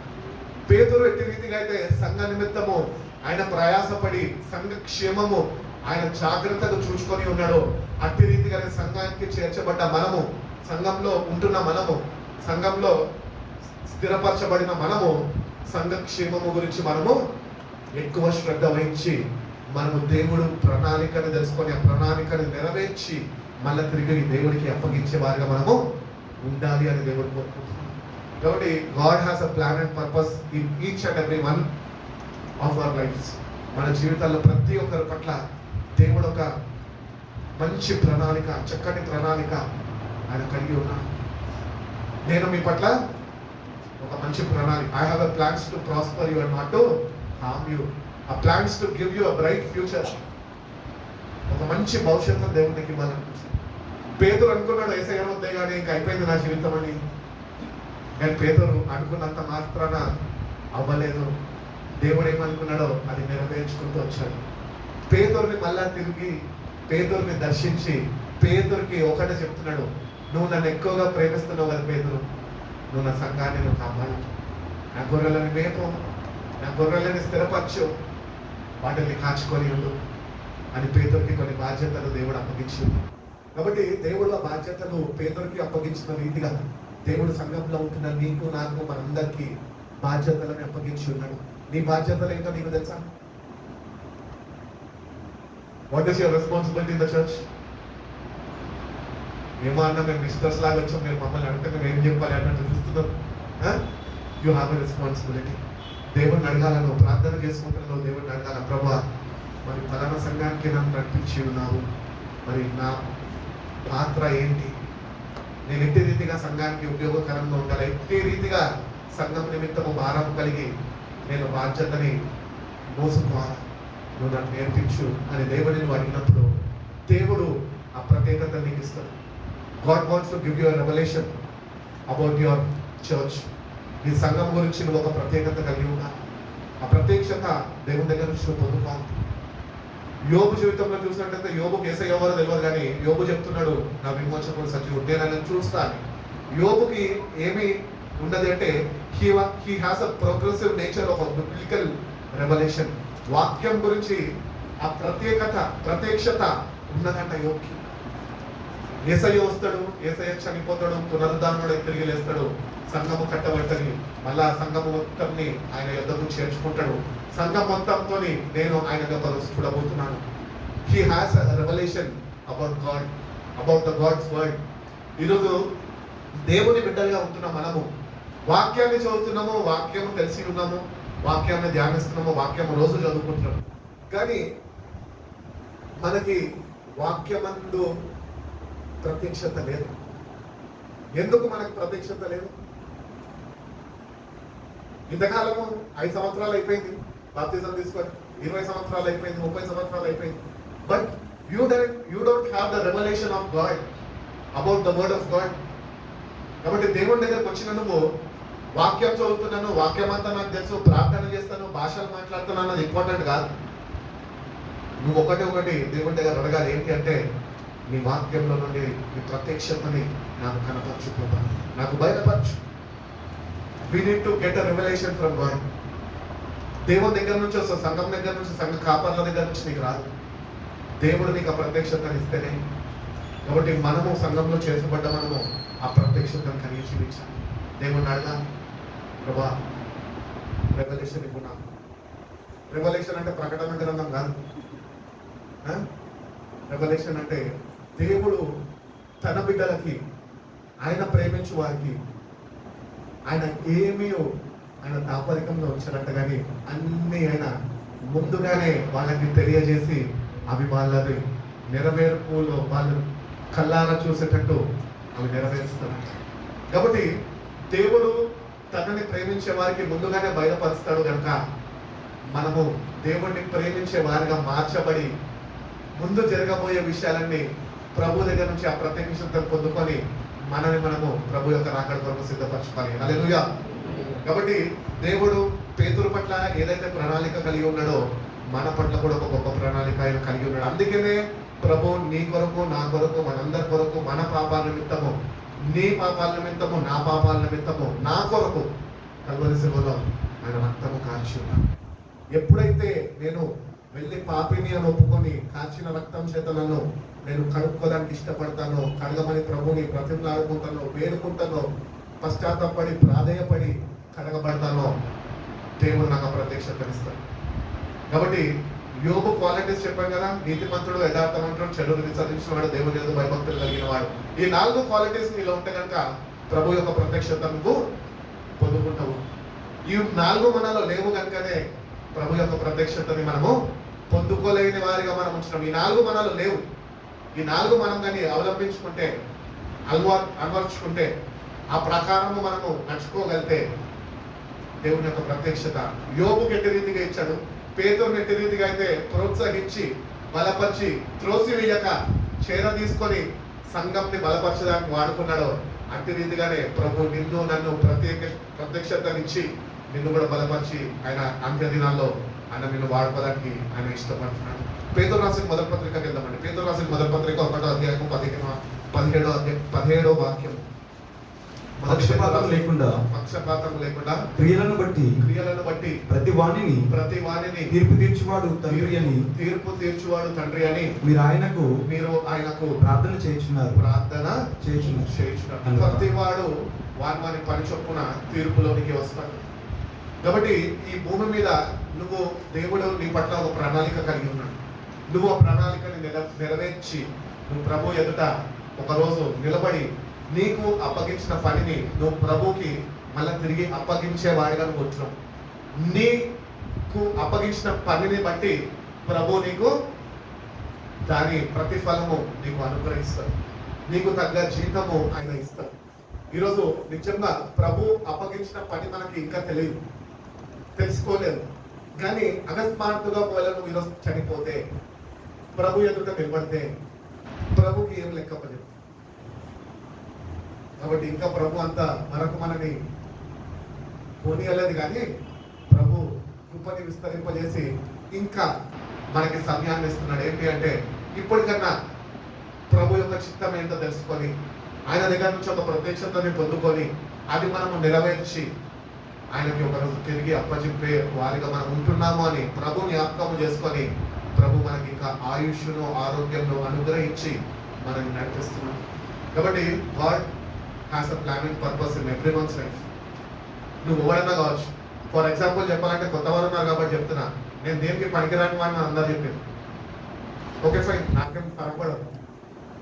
పేతురు ఎట్టి రీతిగా అయితే సంఘ నిమిత్తము ఆయన ప్రయాసపడి సంఘ క్షేమము ఆయన జాగ్రత్తగా చూసుకొని ఉన్నాడు, అట్టి రీతిగానే సంఘానికి చేర్చబడ్డ మనము, సంఘంలో ఉంటున్న మనము, సంఘంలో స్థిరపరచబడిన మనము సంఘ క్షేమము గురించి మనము ఎక్కువ శ్రద్ధ వహించి మనము దేవుడు ప్రణాళికను తెలుసుకొని ఆ ప్రణాళికను నెరవేర్చి మళ్ళీ తిరిగి దేవుడికి అప్పగించే వారిగా మనము ఉండాలి అని దేవుడు కోరుకుంటున్నాం. కాబట్టి God has a plan and purpose in each and every one of our lives. మన జీవితాల్లో ప్రతి ఒక్కరి పట్ల దేవుడు ఒక మంచి ప్రణాళిక, చక్కటి ప్రణాళిక ఆయన కలిగి ఉన్నాడు. నేను మీ పట్ల ఒక మంచి ప్రణాళిక, I have a plans to prosper you and not to harm you, ఆ plans to give you a bright future. ఒక మంచి భవిష్యత్తు దేవునికి ఇవ్వాలనిపించింది. పేతురు అనుకున్నాడు యేసయ్య వద్దే కానీ ఇంకా అయిపోయింది నా జీవితం అని. కానీ పేతురు అనుకున్నంత మాత్రాన అవ్వలేదు. దేవుడు ఏమనుకున్నాడో అది నెరవేర్చుకుంటూ వచ్చాడు. పేతురుని మళ్ళా తిరిగి పేతురుని దర్శించి పేతురుకి ఒకటే చెప్తున్నాడు, నువ్వు నన్ను ఎక్కువగా ప్రేమిస్తున్నావు కదా పేతురు, నువ్వు నా సంఘాన్ని నువ్వు కాపాడు, నా గొర్రెలని మేపు, నా గొర్రెలని స్థిరపరచు, వాటిని కాచుకొని ఉండు అని పేతురుకి కొన్ని బాధ్యతలు దేవుడు అప్పగించింది. కాబట్టి దేవుడు ఆ బాధ్యతలు పేతురుకి అప్పగించిన రీతిగా దేవుడు సంఘంలో ఉంటున్న నీకు నాకు మనందరికీ బాధ్యతలను అప్పగించి ఉన్నాడు. నీ బాధ్యతలు ఏంటో నీకు తెలుసా? What is your responsibility in the church? ఏమో అన్నా మేము మిస్టర్స్ లాగా వచ్చాం, మీరు మమ్మల్ని అంటే మేము ఏం చెప్పాలి అన్నట్టు చూస్తున్నాం. You have a responsibility. దేవుడిని అడగాలను, ప్రార్థన చేసుకుంటున్నావు, దేవుడిని అడగాల, ప్రభా మరి ఫలానా సంఘానికి నన్ను నడిపించి ఉన్నావు, మరి నా పాత్ర ఏంటి, నేను ఎట్టి రీతిగా సంఘానికి ఉపయోగకరంగా ఉండాలి, ఎట్టి రీతిగా సంఘం నిమిత్తము భారం కలిగి నేను బాధ్యతని మోసుకోవాలి, నువ్వు నాకు నేర్పించు అని దేవుడిని నువ్వు అడిగినప్పుడు దేవుడు ఆ ప్రత్యేకత నీకు ఇస్తాడు. God wants to give you a revolution about your church. నీ సంఘం గురించి నువ్వు ఒక ప్రత్యేకత కలిగి ఉండాలి. ఆ ప్రత్యేకత దేవుని దగ్గర నుంచి నువ్వు పొందుకోవాలి. యోబు జీవితంలో చూసినట్లయితే యోబుకి యేసయ్య ఎవరో తెలియదు, కానీ యోబు చెప్తున్నాడు నా విమోచకుడు సజీవుడు, నేను ఆయన చూస్తాను. యోబుకి ఏమి ఉన్నది అంటే he has a progressive nature of biblical revolution. వాక్యం గురించి ఆ ప్రత్యక్షత ఉన్నదంట యోబుకి. యేసయ్య వస్తాడు, యేసయ్య చనిపోతాడు, పునరుద్ధానుడై తిరిగి లేస్తాడు, సంఘము కట్టబట్టని మళ్ళా సంఘము మొత్తంని ఆయన యొద్దకు చేర్చుకుంటాడు. సంఘం మొత్తంతో నేను ఆయన దగ్గర చూడబోతున్నాను. He has a revolution about God, about the God's word. ఈరోజు దేవుని బిడ్డలుగా ఉంటున్న మనము వాక్యాన్ని చదువుతున్నాము, వాక్యము తెలిసి ఉన్నాము, వాక్యాన్ని ధ్యానిస్తున్నాము, వాక్యము రోజు చదువుకుంటున్నాము, కానీ మనకి వాక్యమందు ప్రత్యక్షత లేదు. ఎందుకు మనకు ప్రత్యక్షత లేదు? ఇంతకాలము 5 సంవత్సరాలు అయిపోయింది బాప్తిజం తీసుకొని, 20 సంవత్సరాలు అయిపోయింది, 30 సంవత్సరాలు అయిపోయింది, but you don't have the revolution of God about the word of God. కాబట్టి దేవుని దగ్గరకు వచ్చిన నువ్వు వాక్యం చదువుతున్నాను, వాక్యం అంతా నాకు తెలుసు, ప్రార్థన చేస్తాను, భాషలు మాట్లాడుతున్నాను, అది ఇంపార్టెంట్ కాదు. నువ్వు ఒకటి దేవుని దగ్గర అడగాలి, ఏంటి అంటే నీ వాక్యంలో నుండి నీ ప్రత్యక్షతని నాకు కనపరచుకుంటాను, నాకు బయటపరచు. We need to get a revelation from God. దేవుని దగ్గర నుంచి వస్తుంది, సంఘం దగ్గర నుంచి, సంఘ కాపర్ల దగ్గర నుంచి నీకు రాదు. దేవుడు నీకు ఆ ప్రత్యక్షతను ఇస్తేనే. కాబట్టి మనము సంఘంలో చేర్చబడ్డ మనము ఆ ప్రత్యక్షతను కలిగి చూపించాలి. దేవుని అడగాలి, ప్రభా రెవల్యూషన్ ఇవ్వు నాకు. రెవల్యూషన్ అంటే ప్రకటన గ్రంథం కాదు. రెవల్యూషన్ అంటే దేవుడు తన బిడ్డలకి, ఆయన ప్రేమించు వారికి ఆయన ఏమీ ఆయన దాపరికంలో వచ్చారంట, కానీ అన్ని ఆయన ముందుగానే వాళ్ళకి తెలియజేసి అవి వాళ్ళది నెరవేర్పులో వాళ్ళు కళ్ళారా చూసేటట్టు అవి నెరవేరుస్తారంట. కాబట్టి దేవుడు తనని ప్రేమించే వారికి ముందుగానే బయలుపరుస్తాడు కనుక మనము దేవుడిని ప్రేమించే వారిగా మార్చబడి ముందు జరగబోయే విషయాలన్నీ ప్రభు దగ్గర నుంచి ఆ ప్రత్యక్షతను పొందుకొని మనము ప్రభు యొక్క రాకడ కొరకు సిద్ధపరచుకోవాలి. హల్లెలూయా. కాబట్టి దేవుడు పేతురు పట్ల ఏదైతే ప్రణాళిక కలిగి ఉన్నాడో మన పట్ల కూడా ఒక గొప్ప ప్రణాళిక ఆయన కలిగి ఉన్నాడు. అందుకనే ప్రభు నీ కొరకు, నా కొరకు, మనందరి కొరకు, మన పాపాల నిమిత్తము, నీ పాపాల నిమిత్తము, నా పాపాల నిమిత్తము, నా కొరకు కల్వరి శిలువలో ఆయన రక్తము కార్చి ఉన్నాడు. ఎప్పుడైతే నేను వెళ్ళి పాపిని అని ఒప్పుకొని కార్చిన రక్తం చేత నన్ను నేను కడుక్కోవడానికి ఇష్టపడతాను, కడగమని ప్రభుని బ్రతిమలాడుకుంటాను, వేడుకుంటాను, పశ్చాత్తాపడి ప్రాధేయపడి కడగబడతాను, దేవుడు నాకు ప్రత్యక్షతనిస్తాడు. కాబట్టి యోబు క్వాలిటీస్ చెప్పాం కదా, నీతిమంతుడు, యథార్థవంతుడు, చెడుని విసర్జించిన వాడు, దేవుని యందు భయభక్తులు కలిగిన వాడు. ఈ 4 క్వాలిటీస్ నీలో ఉంటే కనుక ప్రభు యొక్క ప్రత్యక్షతను పొందుకుంటావు. ఈ 4 మనలో లేవు కనుకనే ప్రభు యొక్క ప్రత్యక్షతని మనము పొందుకోలేని వారిగా మనం ఉంటున్నాం. ఈ 4 మనలో లేవు. ఈ 4 మనం కానీ అవలంబించుకుంటే, అలవర్చుకుంటే, ఆ ప్రకారము మనము నడుచుకోగలిగితే దేవుని యొక్క ప్రత్యక్షత యోబుకి ఎట్టి రీతిగా ఇచ్చాడు, పేతురుని ఎట్టి రీతిగా అయితే ప్రోత్సహించి బలపరిచి త్రోసివేయక చేర తీసుకొని సంఘంని బలపరచడానికి వాడుకున్నాడో అట్టి రీతిగానే ప్రభు నిన్ను నన్ను ప్రత్యక్షతనిచ్చి నిన్ను కూడా బలపరిచి ఆయన అంత్య దినాల్లో ఆయన నిన్ను వాడుకోవడానికి ఆయన ఇష్టపడుతున్నాడు. పేతురు రాసిన మొదటి పత్రికకి వెళ్దామండి. పేతురు రాసిన మొదటి పత్రిక 1వ అధ్యాయం 17వ వాక్యం. పక్షపాతం లేకుండా క్రియలను బట్టి ప్రతి వాణిని తీర్పు తీర్చువాడు తండ్రి అని మీరు ఆయనకు ప్రార్థన చేయించున్నారు. ప్రతి వాడు వాని పని చొప్పున తీర్పులోనికి వస్తాడు. కాబట్టి ఈ భూమి మీద నువ్వు దేవుడు నీ పట్ల ఒక ప్రణాళిక కలిగి ఉన్నాడు. నువ్వు ఆ ప్రణాళికని నెరవేర్చి నువ్వు ప్రభు ఎదుట ఒకరోజు నిలబడి నీకు అప్పగించిన పనిని నువ్వు ప్రభుకి మళ్ళీ తిరిగి అప్పగించే వాడిగా నువ్వు వచ్చినావు. నీకు అప్పగించిన పనిని బట్టి ప్రభు నీకు దాని ప్రతిఫలము నీకు అనుగ్రహిస్తాడు. నీకు తగ్గ జీతము ఆయన ఇస్తాడు. ఈరోజు నిజంగా ప్రభు అప్పగించిన పని మనకి ఇంకా తెలియదు, తెలుసుకోలేదు. కానీ అకస్మాత్తుగా ఒకవేళ నువ్వు ఈరోజు చనిపోతే, ప్రభు ఎదుట నిలబడితే ప్రభుకి ఏం లెక్కపలేదు. కాబట్టి ఇంకా ప్రభు అంతా మనని పోనీయలేదు. కానీ ప్రభు కృపని విస్తరింపజేసి ఇంకా మనకి సమయాన్ని ఇస్తున్నాడు. ఏంటి అంటే ఇప్పటికన్నా ప్రభు యొక్క చిత్తం ఏంటో తెలుసుకొని ఆయన దగ్గర నుంచి ఒక ప్రత్యక్షతని పొందుకొని అది మనము నెరవేర్చి ఆయనకి ఒకరోజు తిరిగి అప్పచెప్పే వారిగా మనం ఉంటున్నాము అని ప్రభు జ్ఞాపకము చేసుకొని ప్రభు మనకి ఇంకా ఆయుష్ను ఆరోగ్యంను అనుగ్రహించి మనల్ని నడిపిస్తున్నాం. కాబట్టి God has a plan and purpose in everyone's life. నువ్వు ఎవడన్నా కావచ్చు. ఫర్ ఎగ్జాంపుల్ చెప్పాలంటే కొత్త వారు ఉన్నారు కాబట్టి చెప్తున్నా, నేను దేనికి పనికిరాని వాడిని అందరు చెప్పింది. ఓకే ఫైన్, నాకేం పరపడదు.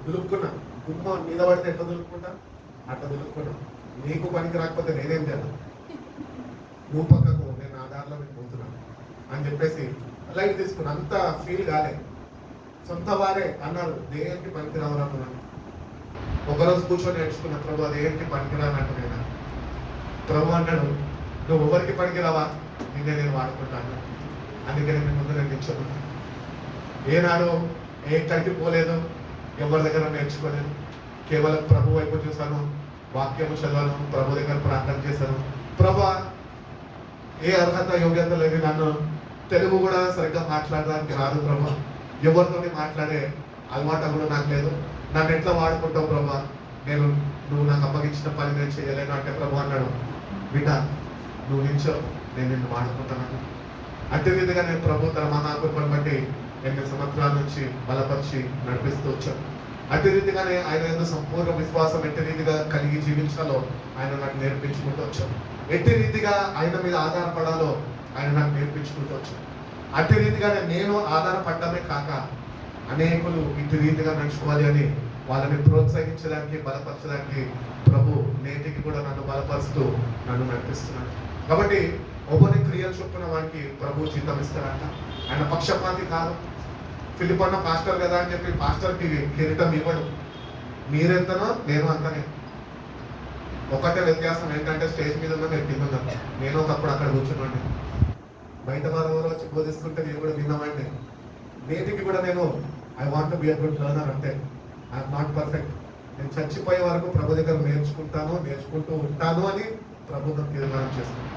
దులుపుకున్నా, గుమ్మ మీద పడితే ఎట్లా దులుపుకుంటా అట్లా దులుపుకున్నా. నీకు పనికి రాకపోతే నేనేం చేయాలి? నువ్వు పక్కకు, నేను ఆ దారిలో నేను పోతున్నాను అని చెప్పేసి లైట్ తీసుకున్నా. అంత ఫీల్ కాలే. సొంత వారే అన్నారు దేనికి పనికి రావాలన్నాను. ఒకరోజు కూర్చొని నేర్చుకున్న ప్రభు అదేంటి పనికిరానంటూ నేను ప్రభు అన్నాడు, నువ్వు ఎవరికి పనికిరావా, నిన్నే నేను వాడుకుంటాను. అందుకని మీ ముందు నేను నిల్చుకున్నాను. ఏనాడు ఎక్కడికి పోలేదు, ఎవరి దగ్గర నేర్చుకోలేదు. కేవలం ప్రభు వైపు చూశాను, వాక్యము చదివాను, ప్రభు దగ్గర ప్రార్థన చేశాను. ప్రభు ఏ అర్హత యోగ్యత లేదు, నన్ను తెలుగు కూడా సరిగ్గా మాట్లాడడానికి రాదు ప్రభు, ఎవరితో మాట్లాడే అలవాటు కూడా నాకు లేదు. నన్ను ఎట్లా వాడుకుంటావు ప్రభా, నువ్వు నాకు అప్పగించిన పని నేను చేయలేను అంటే ప్రభు అన్నాడు, బిడ్డ నువ్వు నిల్చో, నేను నిన్ను వాడుకుంటాను. అట్టి రీతిగా నేను ప్రభు తన మహాకృపను బట్టి 8 సంవత్సరాల నుంచి బలపరిచి నడిపిస్తూ వచ్చాను. అట్టి రీతిగానే ఆయన ఎందుకు సంపూర్ణ విశ్వాసం ఎట్టి రీతిగా కలిగి జీవించాలో ఆయన నాకు నేర్పించుకుంటూ వచ్చాను. ఎట్టి రీతిగా ఆయన మీద ఆధారపడాలో ఆయన నాకు నేర్పించుకుంటూ వచ్చాను. అట్టి రీతిగానే నేను ఆధారపడమే కాక అనేకులు ఇటు రీతిగా నడుచుకోవాలి అని వాళ్ళని ప్రోత్సహించడానికి బలపరచడానికి ప్రభు నేటికి కూడా నన్ను బలపరుస్తూ నన్ను నడిపిస్తున్నాడు. కాబట్టి ఒకరి క్రియలు చొప్పున వానికి ప్రభు జీతం ఇస్తాడంట. ఆయన పక్షపాతి కాదు. ఫిలిపన్న పాస్టర్ కదా అని చెప్పి పాస్టర్కి కిరీటం ఇవ్వడు. మీరెంతనో నేను అంతనే. ఒకటే వ్యత్యాసం ఏంటంటే స్టేజ్ మీద ఉన్న నేను కింద ఉన్నాను. నేను ఒకప్పుడు అక్కడ కూర్చున్నాను. బయట వారు వచ్చి బోధిస్తుంటే నేను కూడా విన్నామండి. నేటికి కూడా నేను I want be a good learner. అంటే ఐఎమ్ నాట్ పర్ఫెక్ట్. నేను చచ్చిపోయే వరకు ప్రభు దగ్గర నేర్చుకుంటూ ఉంటాను అని ప్రభుత్వం తీర్మానం చేస్తుంది.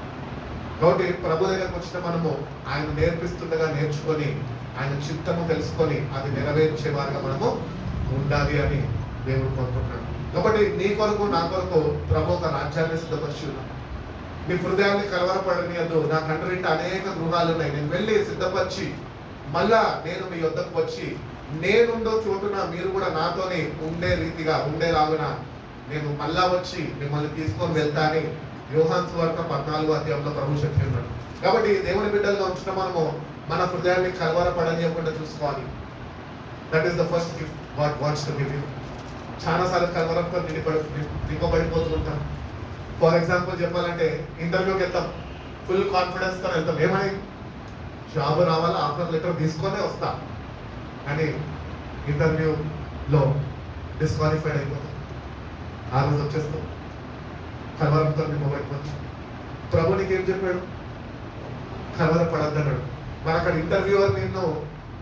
కాబట్టి ప్రభు దగ్గరకు వచ్చిన మనము ఆయన నేర్పిస్తుండగా నేర్చుకొని ఆయన చిత్తము తెలుసుకొని అది నెరవేర్చే వారిగా మనము ఉండాలి అని దేవుడు కోరుకుంటున్నాడు. కాబట్టి నీ కొరకు నా కొరకు ప్రభు ఒక రాజ్యాన్ని సిద్ధపరిచి ఉన్నాడు. మీ హృదయాన్ని కలవరపడనియద్దు, నా తండ్రి ఇంట అనేక గృహాలు ఉన్నాయి, నేను వెళ్ళి సిద్ధపరిచి మళ్ళా నేను మీ యొద్దకు వచ్చి నేనుండో చోటున మీరు కూడా నాతోనే ఉండేలాగున నేను మళ్ళా వచ్చి మిమ్మల్ని తీసుకొని వెళ్తా అని యోహాను సువార్త 14వ అధ్యాయంలో ప్రభు చెప్పి ఉన్నాడు. కాబట్టి దేవుని బిడ్డలుగా ఉంచిన మనము మన హృదయాన్ని కలవరపడనియకుండా చూసుకోవాలి. That is the first gift God wants to give you. చాలాసార్లు కలవరంతో నింపబడిపోతుంటాం. ఫర్ ఎగ్జాంపుల్ చెప్పాలంటే ఇంటర్వ్యూకి వెళ్తాం, ఫుల్ కాన్ఫిడెన్స్తో వెళ్తాం. ఏమని జాబ్ రావాలా, ఆఫర్ లెటర్ తీసుకొనే వస్తా, కానీ ఇంటర్వ్యూలో డిస్క్వాలిఫైడ్ అయిపోతాం. ఆ రోజు వచ్చేస్తాం, కలవరంతో నింపబడిపోతాం. ప్రభు నీకేం చెప్పాడు? కలవరపడద్దన్నాడు. మరి అక్కడ ఇంటర్వ్యూవర్ నిన్ను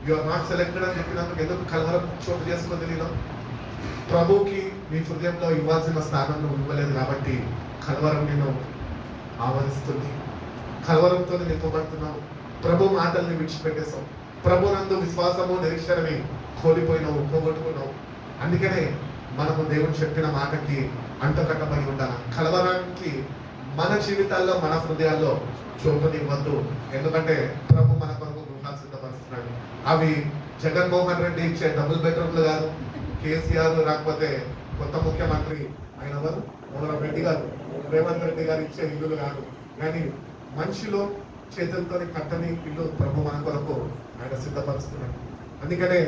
యు ఆర్ నాట్ సెలెక్టెడ్ అని చెప్పినందుకు ఎందుకు కలవరం చోటు చేసుకుంది నీలో? ప్రభుకి నీ హృదయంలో ఇవ్వాల్సిన స్థానం నువ్వు ఇవ్వలేదు కాబట్టి కలవరం నిన్ను ఆవరిస్తుంది. కలవరంతో నింపబడుతున్నావు. ప్రభు మాటల్ని విడిచిపెట్టేశావు. ప్రభు నందు విశ్వాసము నిరీక్షణని కోల్పోయినావు, పోగొట్టుకున్నావు. అందుకనే మనము దేవుడు చెప్పిన మాటకి అంటకట్టబడి ఉండాలి. కలవరానికి మన జీవితాల్లో, మన హృదయాల్లో చోటునివ్వద్దు. ఎందుకంటే ప్రభు మన కొరకు గృహాలు సిద్ధపరుస్తున్నాడు. అవి జగన్మోహన్ రెడ్డి ఇచ్చే డబుల్ బెడ్రూమ్లు కాదు, కేసీఆర్ రాకపోతే కొత్త ముఖ్యమంత్రి ఆయన రెడ్డి గారు, రేవంత్ రెడ్డి గారు ఇచ్చే ఇల్లులు కాదు, కానీ మనిషిలో చేతులతో కట్టని ఇల్లు ప్రభు మన కొరకు ఆయన సిద్ధపరుస్తున్నాడు. అందుకనే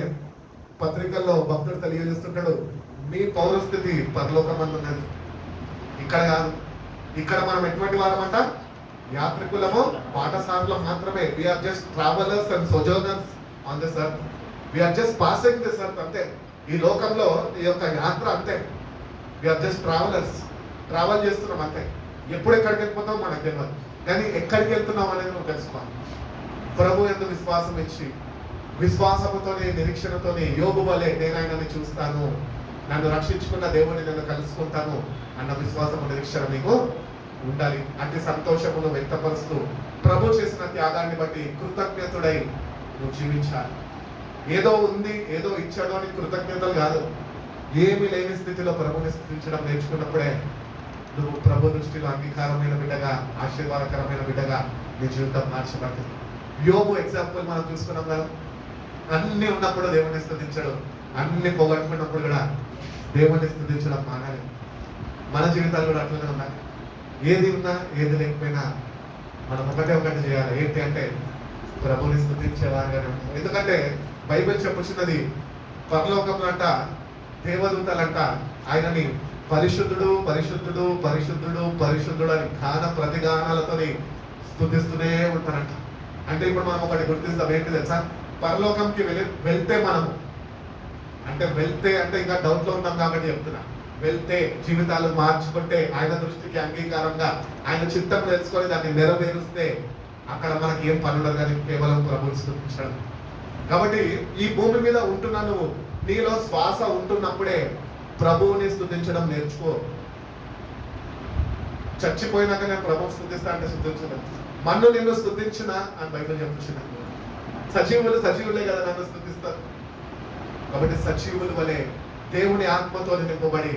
పత్రికల్లో భక్తుడు తెలియజేస్తుంటాడు, మీ పౌరస్థితి పరలోకమందు ఉన్నది, ఇక్కడ కాదు. ఇక్కడ మనం ఎటువంటి వారమంట? యాత్రికులము, పాఠశాలలో మాత్రమే. We're just travellers and sojourners on this earth. We're just passing this earth అంతే. ఈ లోకంలో ఈ యొక్క యాత్ర అంతే. వీఆర్ జస్ట్ ట్రావెలర్స్, ట్రావెల్ చేస్తున్నాం అంతే. ఎప్పుడు ఎక్కడికి వెళ్ళిపోతాం మనకు తెలియదు, కానీ ఎక్కడికి వెళ్తున్నాం అనేది నువ్వు తెలుసుకోవాలి. ప్రభు యందు విశ్వాసం ఇచ్చి, విశ్వాసముతోనే, నిరీక్షణతోనే యోబు వలె నేను ఆయనని చూస్తాను, నన్ను రక్షించుకున్న దేవుని నన్ను కలుసుకుంటాను అన్న విశ్వాసము, నిరీక్షణ నీకు ఉండాలి. అట్టి సంతోషమును వ్యక్తపరుస్తూ ప్రభు చేసిన త్యాగాన్ని బట్టి కృతజ్ఞతుడై నువ్వు జీవించాలి. ఏదో ఉంది, ఏదో ఇచ్చాడు అని కృతజ్ఞతలు కాదు. ఏమి లేని స్థితిలో ప్రభుని స్థుతించడం నేర్చుకున్నప్పుడే నువ్వు ప్రభు దృష్టిలో అంగీకారమైన బిడ్డగా, ఆశీర్వాదకరమైన బిడ్డగా నీ జీవితం మార్చబడుతుంది. యోబు ఎగ్జాంపుల్ మనం చూసుకున్నాం కదా. అన్ని ఉన్నప్పుడు దేవుని స్థుతించడు, అన్ని పోగొట్టుకున్నప్పుడు కూడా దేవుని స్థుతించడం మానాలి. మన జీవితాలు కూడా అట్లనే ఉండాలి. ఏది ఉన్నా ఏది లేకపోయినా మనం ఒకటి చేయాలి. ఏంటి అంటే ప్రభుని స్థుతించేవారుగానే ఉంటాం. ఎందుకంటే బైబిల్ చెప్పుచున్నది, పరలోకంలో అంట దేవదూతలంట ఆయనని పరిశుద్ధుడు పరిశుద్ధుడు పరిశుద్ధుడు పరిశుద్ధుడు అని గాన ప్రతిగానాలతోని స్థుతిస్తూనే ఉంటారంట. అంటే ఇప్పుడు మనం ఒకటి గుర్తిస్తాం, ఏంటి తెలుసా? పరలోకంకి వెళ్తే మనము వెళ్తే అంటే ఇంకా డౌట్ లో ఉన్నాం కాబట్టి చెప్తున్నా. వెళ్తే జీవితాలు మార్చుకుంటే, ఆయన దృష్టికి అంగీకారంగా ఆయన చిత్తం తెలుసుకొని దాన్ని నెరవేరుస్తే అక్కడ మనకి ఏం పని ఉండదు, కానీ కేవలం ప్రభుని స్థుతించడం. కాబట్టి ఈ భూమి మీద ఉంటున్నా నువ్వు, నీలో శ్వాస ఉంటున్నప్పుడే ప్రభువుని స్థుతించడం నేర్చుకో. చచ్చిపోయినాక నేను ప్రభువుని స్థుతిస్తా అంటే స్థుతించడం. మన్ను నిన్ను స్థుతించిన అని బైబిల్ చెప్తున్నా. సజీవులు సజీవులే కదా నన్ను స్థుతిస్తారు. కాబట్టి సజీవుల వలె దేవుని ఆత్మతో నింపబడి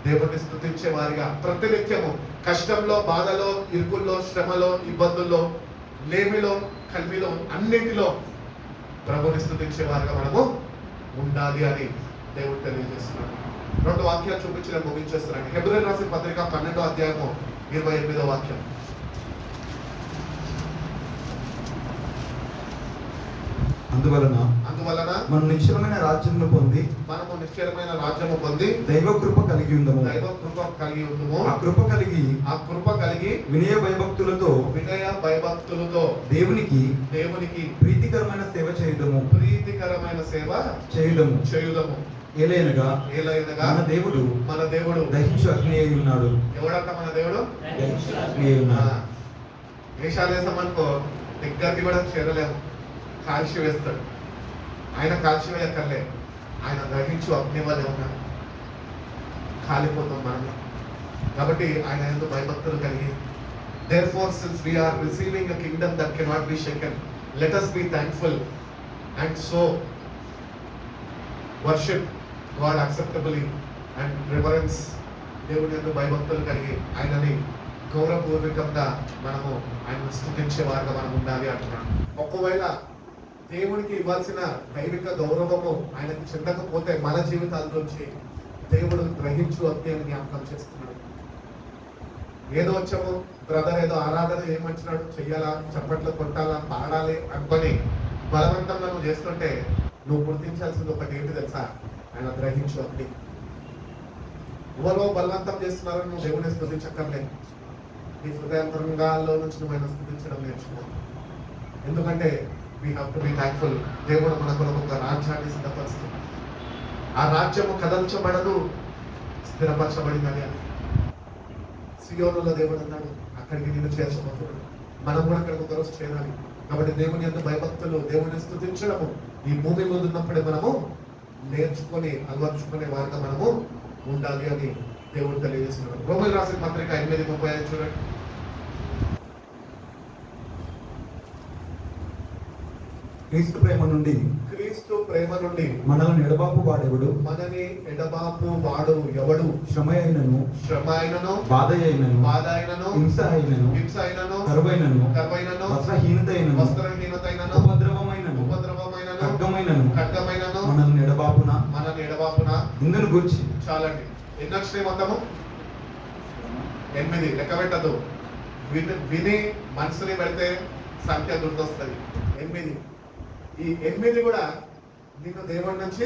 దేవుడిని స్థుతించే వారిగా ప్రతినిత్యము కష్టంలో, బాధలో, ఇరుకుల్లో, శ్రమలో, ఇబ్బందుల్లో, లేమిలో, కల్విలో, అన్నిటిలో ప్రభుని స్థుతించే వారిగా మనము ఉండాలి అని దేవుడు తెలియజేస్తున్నాడు. 2 వాక్యాలు చూపించి నేను ముగించేస్తున్నాను. హెబ్రీయులకు రాసిన పత్రిక 12వ అధ్యాయము 28వ వాక్యం. అందువలన మనము నిశ్చలమైన రాజ్యమును పొంది దైవ కృప కలిగి ఉందము. ఆ కృప కలిగి వినయ భయభక్తులతో దేవునికి ప్రీతికరమైన సేవ చేయుదము. ఏలైనగా మన దేవుడు దహించు అగ్ని అయి ఉన్నాడు. ఎవడంట మన దేవుడు? దహించు అగ్ని అయి ఉన్నాడు. వేషాలేసాం అనుకో, దగ్గరికి కూడా చేరలేము, కాల్చి వేస్తాడు. ఆయన కాల్చి వేయక్కర్లే, ఆయన దహించు అగ్ని వలె ఉన్నాడు, కాలిపోతాం మనం. కాబట్టి ఆయన ఎందుకు భయభక్తులు కలిగి, therefore since we are receiving a kingdom that cannot be shaken, let us be thankful and so worship God acceptably and reverence. దేవుని యందు భయభక్తులు కలిగి ఆయనని గౌరవపూర్వకంగా మనము ఆయన స్తుతించే వారుగా మనం ఉండాలి అంటున్నాను. ఒకవేళ దేవునికి ఇవ్వాల్సిన దైవిక గౌరవము ఆయనకు చెందకపోతే మన జీవితాల్లోంచి దేవుడు గ్రహించు అగ్ని జ్ఞాపకం చేస్తున్నాడు. ఏదో వచ్చాము బ్రదర్, ఏదో ఆరాధన ఏమంటున్నాడు, చెయ్యాలా, చప్పట్లు కొట్టాలా, పాడాలి అనుకొని బలవంతంగా నువ్వు చేస్తుంటే నువ్వు గుర్తించాల్సింది ఒకటి ఏంటి తెలుసా? ఆయన గ్రహించు అగ్ని. ఎవరో బలవంతం చేస్తున్నారని నువ్వు దేవుని స్తుతించక్కర్లేదు. నీ హృదయాంతరంగాల్లో నుంచి నువ్వు ఆయన స్థుతించడం నేర్చుకో. ఎందుకంటే we have to be thankful. దేవుడు మన కొరకు ఒక రాజ్యాన్ని సిద్ధపరుస్తున్నాడు. ఆ రాజ్యము కదల్చబడదు, స్థిరపరచబడిందని అని సియోనులో దేవుడు అన్నాడు, అక్కడికి నేను చేర్చబోతున్నాడు. మనం కూడా అక్కడికి ఒకరోజు చేరాలి. కాబట్టి దేవుని యందు భయభక్తులు, దేవుని స్తుతించడము ఈ భూమి మీద ఉన్నప్పుడే మనము నేర్చుకొని అలవర్చుకునే వారిగా మనము ఉండాలి అని దేవుడు తెలియజేస్తున్నాడు. రోమీయులకు రాసిన పత్రిక 8:35 చూడండి. క్రీస్తు ప్రేమ నుండి మనల్ని ఎడబాపు వాడెవడు, మనని ఎడబాపు వాడు ఎవడు, శ్రమ అయినను బాధ అయినను హింస అయినను కరువైనను వస్త్రహీనత అయినను ఉపద్రవమైనను ఖడ్గమైనను మనల్ని ఎడబాపున ఇందును గూర్చి. చాలండి. ఎన్ని వచ్చినాయి మొత్తము? 8. లెక్క పెట్టదు. విని మనసుని పెడితే సంఖ్య గుర్తొస్తుంది. 8. ఈ 8 కూడా నిన్ను దేవుడి నుంచి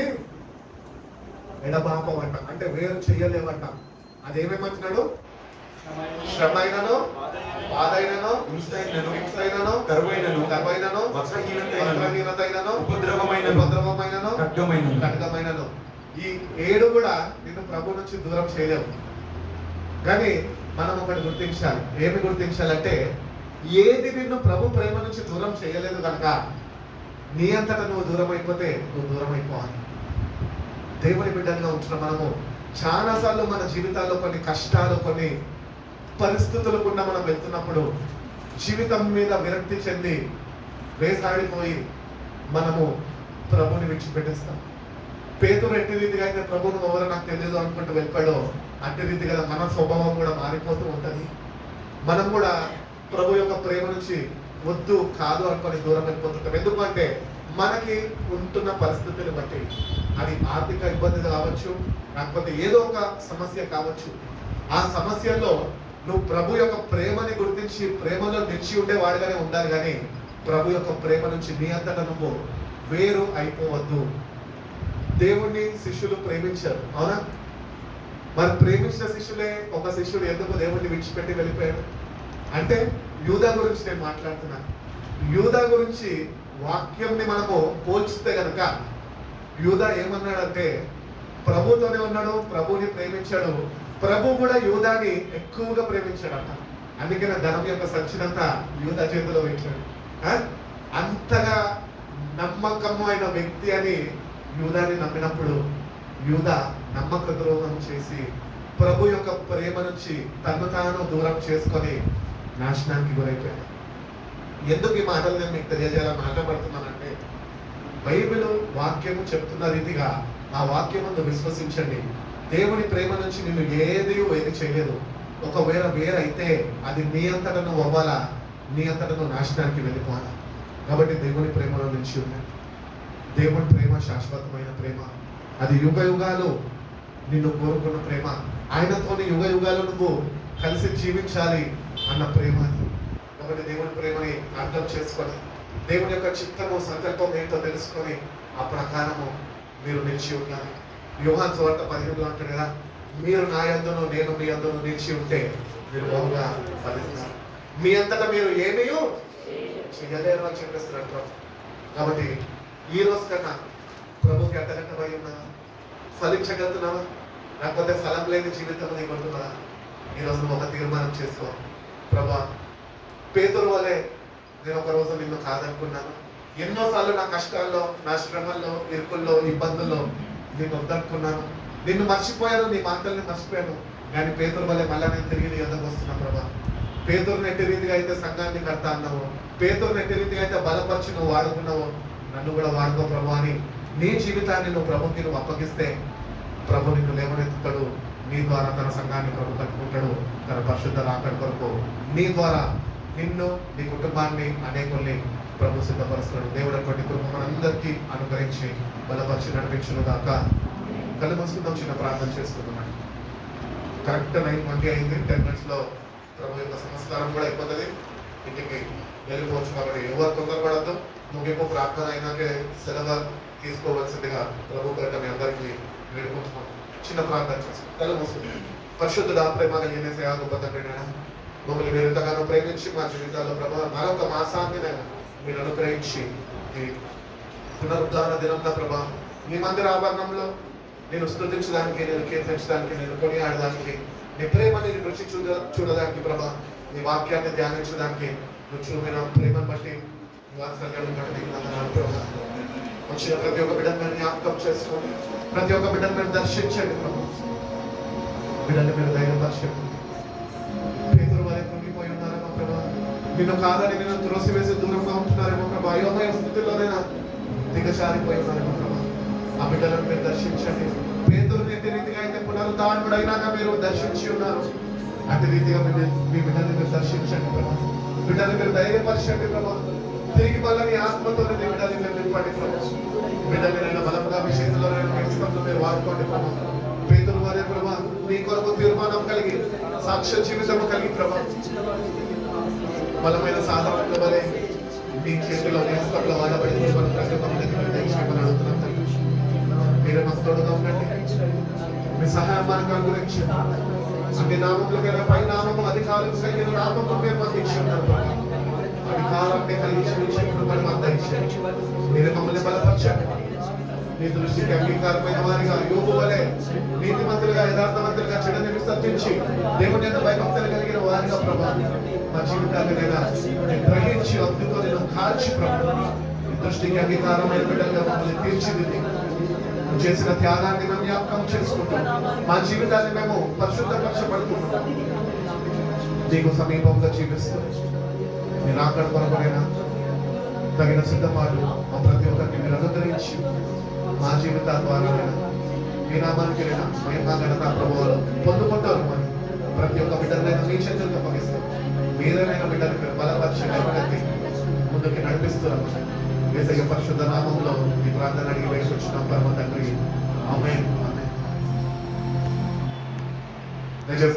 ఎడబాపవంట, అంటే వేరు చెయ్యలేవంట. అదేమేమంటున్నాడు? శ్రమ అయినను బాధ అయినను హింస అయినను కరువైనను వస్త్రహీనత అయినను ఉపద్రవమైనను ఖడ్గమైనను. ఈ 7 కూడా నిన్ను ప్రభు నుంచి దూరం చేయలేవు. కానీ మనం ఒకటి గుర్తించాలి. ఏమి గుర్తించాలంటే, ఏది నిన్ను ప్రభు ప్రేమ నుంచి దూరం చేయలేదు కనుక నీ అంతటా నువ్వు దూరం అయిపోతే నువ్వు దూరం అయిపోవాలి. దేవుని బిడ్డలుగా ఉంచిన మనము చాలాసార్లు మన జీవితాల్లో కొన్ని కష్టాలు, కొన్ని పరిస్థితులు కూడా మనం వెళ్తున్నప్పుడు జీవితం మీద విరక్తి చెంది వేసాడిపోయి మనము ప్రభుని విడిచిపెట్టేస్తాం. పేతురు ఎట్టి రీతిగా అయితే ప్రభువును ఎవరో నాకు తెలియదు అనుకుంటూ వెళ్ళిపోయాడో అట్టి రీతిగా మన స్వభావం కూడా మారిపోతూ ఉంటుంది. మనం కూడా ప్రభు యొక్క ప్రేమ నుంచి వద్దు కాదు అనుకొని దూరం వెళ్ళిపోతుంటాం. ఎందుకంటే మనకి ఉంటున్న పరిస్థితులు బట్టి, అది ఆర్థిక ఇబ్బంది కావచ్చు, లేకపోతే ఏదో ఒక సమస్య కావచ్చు. ఆ సమస్యల్లో నువ్వు ప్రభు యొక్క ప్రేమని గుర్తించి ప్రేమలో నిలిచి ఉండేవాడుగానే ఉండాలి. కానీ ప్రభు యొక్క ప్రేమ నుంచి నీ అంతటా నువ్వు వేరు అయిపోవద్దు. దేవుణ్ణి శిష్యులు ప్రేమించారు, అవునా? మరి ప్రేమించిన శిష్యులే ఒక శిష్యుడు ఎందుకు దేవుణ్ణి విడిచిపెట్టి వెళ్ళిపోయాడు అంటే, యూదా గురించి నేను మాట్లాడుతున్నాను. యూదా గురించి వాక్యంని మనము పోల్చితే గనక యూదా ఏమన్నాడంటే, ప్రభుతోనే ఉన్నాడు, ప్రభుని ప్రేమించాడు, ప్రభు కూడా యూదాని ఎక్కువగా ప్రేమించాడట. అందుకనే ధనం యొక్క సంచినంతా యూదా చేతిలో పెట్టాడు. అంతగా నమ్మకము అయిన వ్యక్తి అని యూదాని నమ్మినప్పుడు యూదా నమ్మక ద్రోహం చేసి ప్రభు యొక్క ప్రేమ నుంచి తను తాను దూరం చేసుకొని నాశనానికి గురైపోయాడు. ఎందుకు ఈ మాటలు నేను మీకు తెలియజేయాలని ఆశపడుతున్నానంటే, బైబిల్ వాక్యము చెప్తున్న రీతిగా ఆ వాక్యమును విశ్వసించండి. దేవుని ప్రేమ నుంచి నిన్ను ఏది చేయలేదు. ఒకవేళ వేరైతే అది నీ అంతటా నువ్వు అవ్వాలా, నీ అంతటా నువ్వు నాశనానికి వెళ్ళిపోవాలా. కాబట్టి దేవుని ప్రేమలో నిలిచి ఉన్నాడు. దేవుని ప్రేమ శాశ్వతమైన ప్రేమ, అది యుగ యుగాలు నిన్ను కోరుకున్న ప్రేమ. ఆయనతోని యుగ యుగాలు నువ్వు కలిసి జీవించాలి అన్న ప్రేమ అది. కాబట్టి దేవుని ప్రేమని అర్థం చేసుకొని, దేవుని యొక్క చిత్తము సంకల్పం ఏంటో తెలుసుకొని ఆ ప్రకారము మీరు నిలిచి ఉండాలి. యోహాను సువార్త 15లో అంటాడు కదా, మీరు నా యందును నేను మీ యందును నిలిచి ఉంటే మీరు బహుగా ఫలిస్తారు. మీ అంతటా మీరు ఏమీ చేయలేరు అని చెప్పేస్తున్నారు. కాబట్టి ఈ రోజు కన్నా ప్రభుకి ఎంతగంటమై ఉన్నావా? ఫలించగలుగుతున్నావా? లేకపోతే ఫలం లేని జీవితం నీకు ఉంటున్నదా? ఈరోజు నువ్వు ఒక తీర్మానం చేసుకో. ప్రభా, పేతురు వలె నేను ఒక రోజు నిన్ను కాదనుకున్నాను. ఎన్నోసార్లు నా కష్టాల్లో, నా శ్రమల్లో, ఇరుకుల్లో, ఇబ్బందుల్లో నిన్ను వద్దనుకున్నాను. నిన్ను మర్చిపోయాను, నీ మాటల్ని మర్చిపోయాను. కానీ పేతురు వలె మళ్ళీ నేను తిరిగి నీ వద్దకు వస్తున్నా ప్రభా. పేతురుని ఎట్టి రీతిగా అయితే సంఘాన్ని కడతా అన్నావు, పేతురుని ఎట్టి రీతిగా అయితే బలపరిచి నువ్వు వాడుకున్నావు, నన్ను కూడా వాడుకో ప్రభు అని నీ జీవితాన్ని నువ్వు ప్రభుకి నువ్వు అప్పగిస్తే ప్రభు నిన్ను లేవనెత్తుతాడు. నీ ద్వారా తన సంఘాన్ని ప్రభు కట్టుకుంటాడు. తన పరిశుద్ధ రాకడ కొరకు నీ ద్వారా నిన్ను, నీ కుటుంబాన్ని, అనేకుల్ని ప్రభు సిద్ధపరుస్తాడు. దేవుడు అటువంటి కృప మనందరికీ అనుగ్రహించి బలపరిచి నడిపించును గాక. కళ్ళు మూసుకుందాం, చిన్న ప్రార్థన చేసుకుంటున్నాను. కరెక్ట్ 9:20 అయింది. 10 minutes ప్రభు యొక్క సంస్కారం కూడా అయిపోతుంది, ఇంటికి వెళ్ళిపోవచ్చు. కాబట్టి ఎవరు తొందరపడద్దు. ముగింపు ప్రార్థన అయినాకే సెలవు తీసుకోవాల్సిందిగా ప్రభు పేరిట మీ అందరికీ వేడుకుంటున్నాం. చిన్న ప్రార్థన చేస్తాం. కళ్ళు మూసుకుంటాం. పరిశుద్ధుడా, ప్రేమ కలిగిన సేవా గొప్ప తండ్రి, మమ్మల్ని మీరు ఎంతగానో ప్రేమించి మా జీవితాల్లో ప్రభు మరొక మాసాన్ని మీరు అనుగ్రహించి ఈ పునరుద్ధాన దినంలో ప్రభా నీ మందిర ఆభరణంలో నేను స్తుతించడానికి, నేను కీర్తించడానికి, నేను కొనియాడడానికి, నీ ప్రేమని రుచి చూడడానికి ప్రభా, నీ వాక్యాన్ని ధ్యానించడానికి నువ్వు చూపిన ప్రేమను బట్టి వాత్సల్యాన్ని బట్టి నీకు వందనాలు ప్రభా. వచ్చిన ప్రతి ఒక్క బిడ్డను మీరు జ్ఞాపకం చేసుకోండి, ప్రతి ఒక్క బిడ్డను మీరు దర్శించండి ప్రభా. బిడ్డలు మీరు ధైర్యపరచండి. పేతురు వారే కృంగిపోయి ఉన్నారేమో ప్రభా, నిన్ను కాదని నిన్ను త్రోసివేసి దూరంగా ఉంటున్నారేమో ప్రభా, అయోమయ స్థితిలోనైనా దిగజారిపోయి ఉన్నారేమో ప్రభా. ఆ బిడ్డలను మీరు దర్శించండి. పేతురుని ఎట్టి రీతిగా అయితే పునరుద్ధానుడైనాక మీరు దర్శించి ఉన్నారు, అట్టి రీతిగా మీ బిడ్డల్ని మీరు దర్శించండి ప్రభా. బిడ్డల్ని మీరు ధైర్యపరచండి ప్రభా. తిరిగి మళ్ళీ నీ ఆత్మతో బిడ్డల్ని మీరు నింపండి ప్రభా. బిడ్డల్ని నేను బలంగా మీ చేతిలో మీరు వాడుకోండి ప్రభా. పేతురు వారే ప్రభా నీ కొరకు తీర్మానం కలిగి, సాక్ష్య జీవితం కలిగి ప్రభా, బలమైన సాధనల వలె మీ చేతిలో నేస్తలో వాడబడి ప్రతి ఒక్క బిడ్డకి మీరు దయచేయమని అడుగుతున్నాం తండ్రి. మీరు మాకు తోడుగా ఉండండి. మీ సహాయ మార్గాల గురించి అన్ని నామములకైనా పై నామము అధికారం కలిగిన నామము మీరు మాకు ఇచ్చున్నారు. అధికారాన్ని కలిగించి కృపను మాకు దయచేయండి. మీరు మమ్మల్ని బలపరచండి. నీ దృష్టికి అంగీకారమైన వారిగా యోబు వలె నీతిమంతులుగా, యథార్థవంతులుగా, చెడుని విసర్జించి దేవుని యొక్క భయభక్తులు కలిగిన వారిగా ప్రభా మా జీవితాన్ని గ్రహించి అద్భుతం నేను కాల్చి ప్రభా నీ దృష్టికి అంగీకారమైన బిడ్డలుగా మమ్మల్ని తీర్చిదిద్ది చేసిన త్యాగాన్ని మేము జ్ఞాపకం చేసుకుంటాం. మా జీవితాన్ని మేము పరిశుద్ధపరచబడుతున్నాం. నీకు సమీపంగా జీవిస్తూ నేను అక్కడ కొరకైనా తగిన సిద్ధపాటు మా ప్రతి ఒక్కరిని మీరు అనుగ్రహించి మా జీవితాల ద్వారా మీ నామానికి మహిమ ఘనత ప్రభావాలు పొందుకుంటారు. మరి ప్రతి ఒక్క బిడ్డలైనా మీ చేతులకు అప్పగిస్తాం. మీరేమైనా బిడ్డలు మీరు బలపరిచి ముందుకి నడిపిస్తున్నాం. యేసయ్య పరిశుద్ధ నామంలో ఈ ప్రార్థన అడిగి వేసుకొచ్చిన పరమ తండ్రి, ఆమేన్.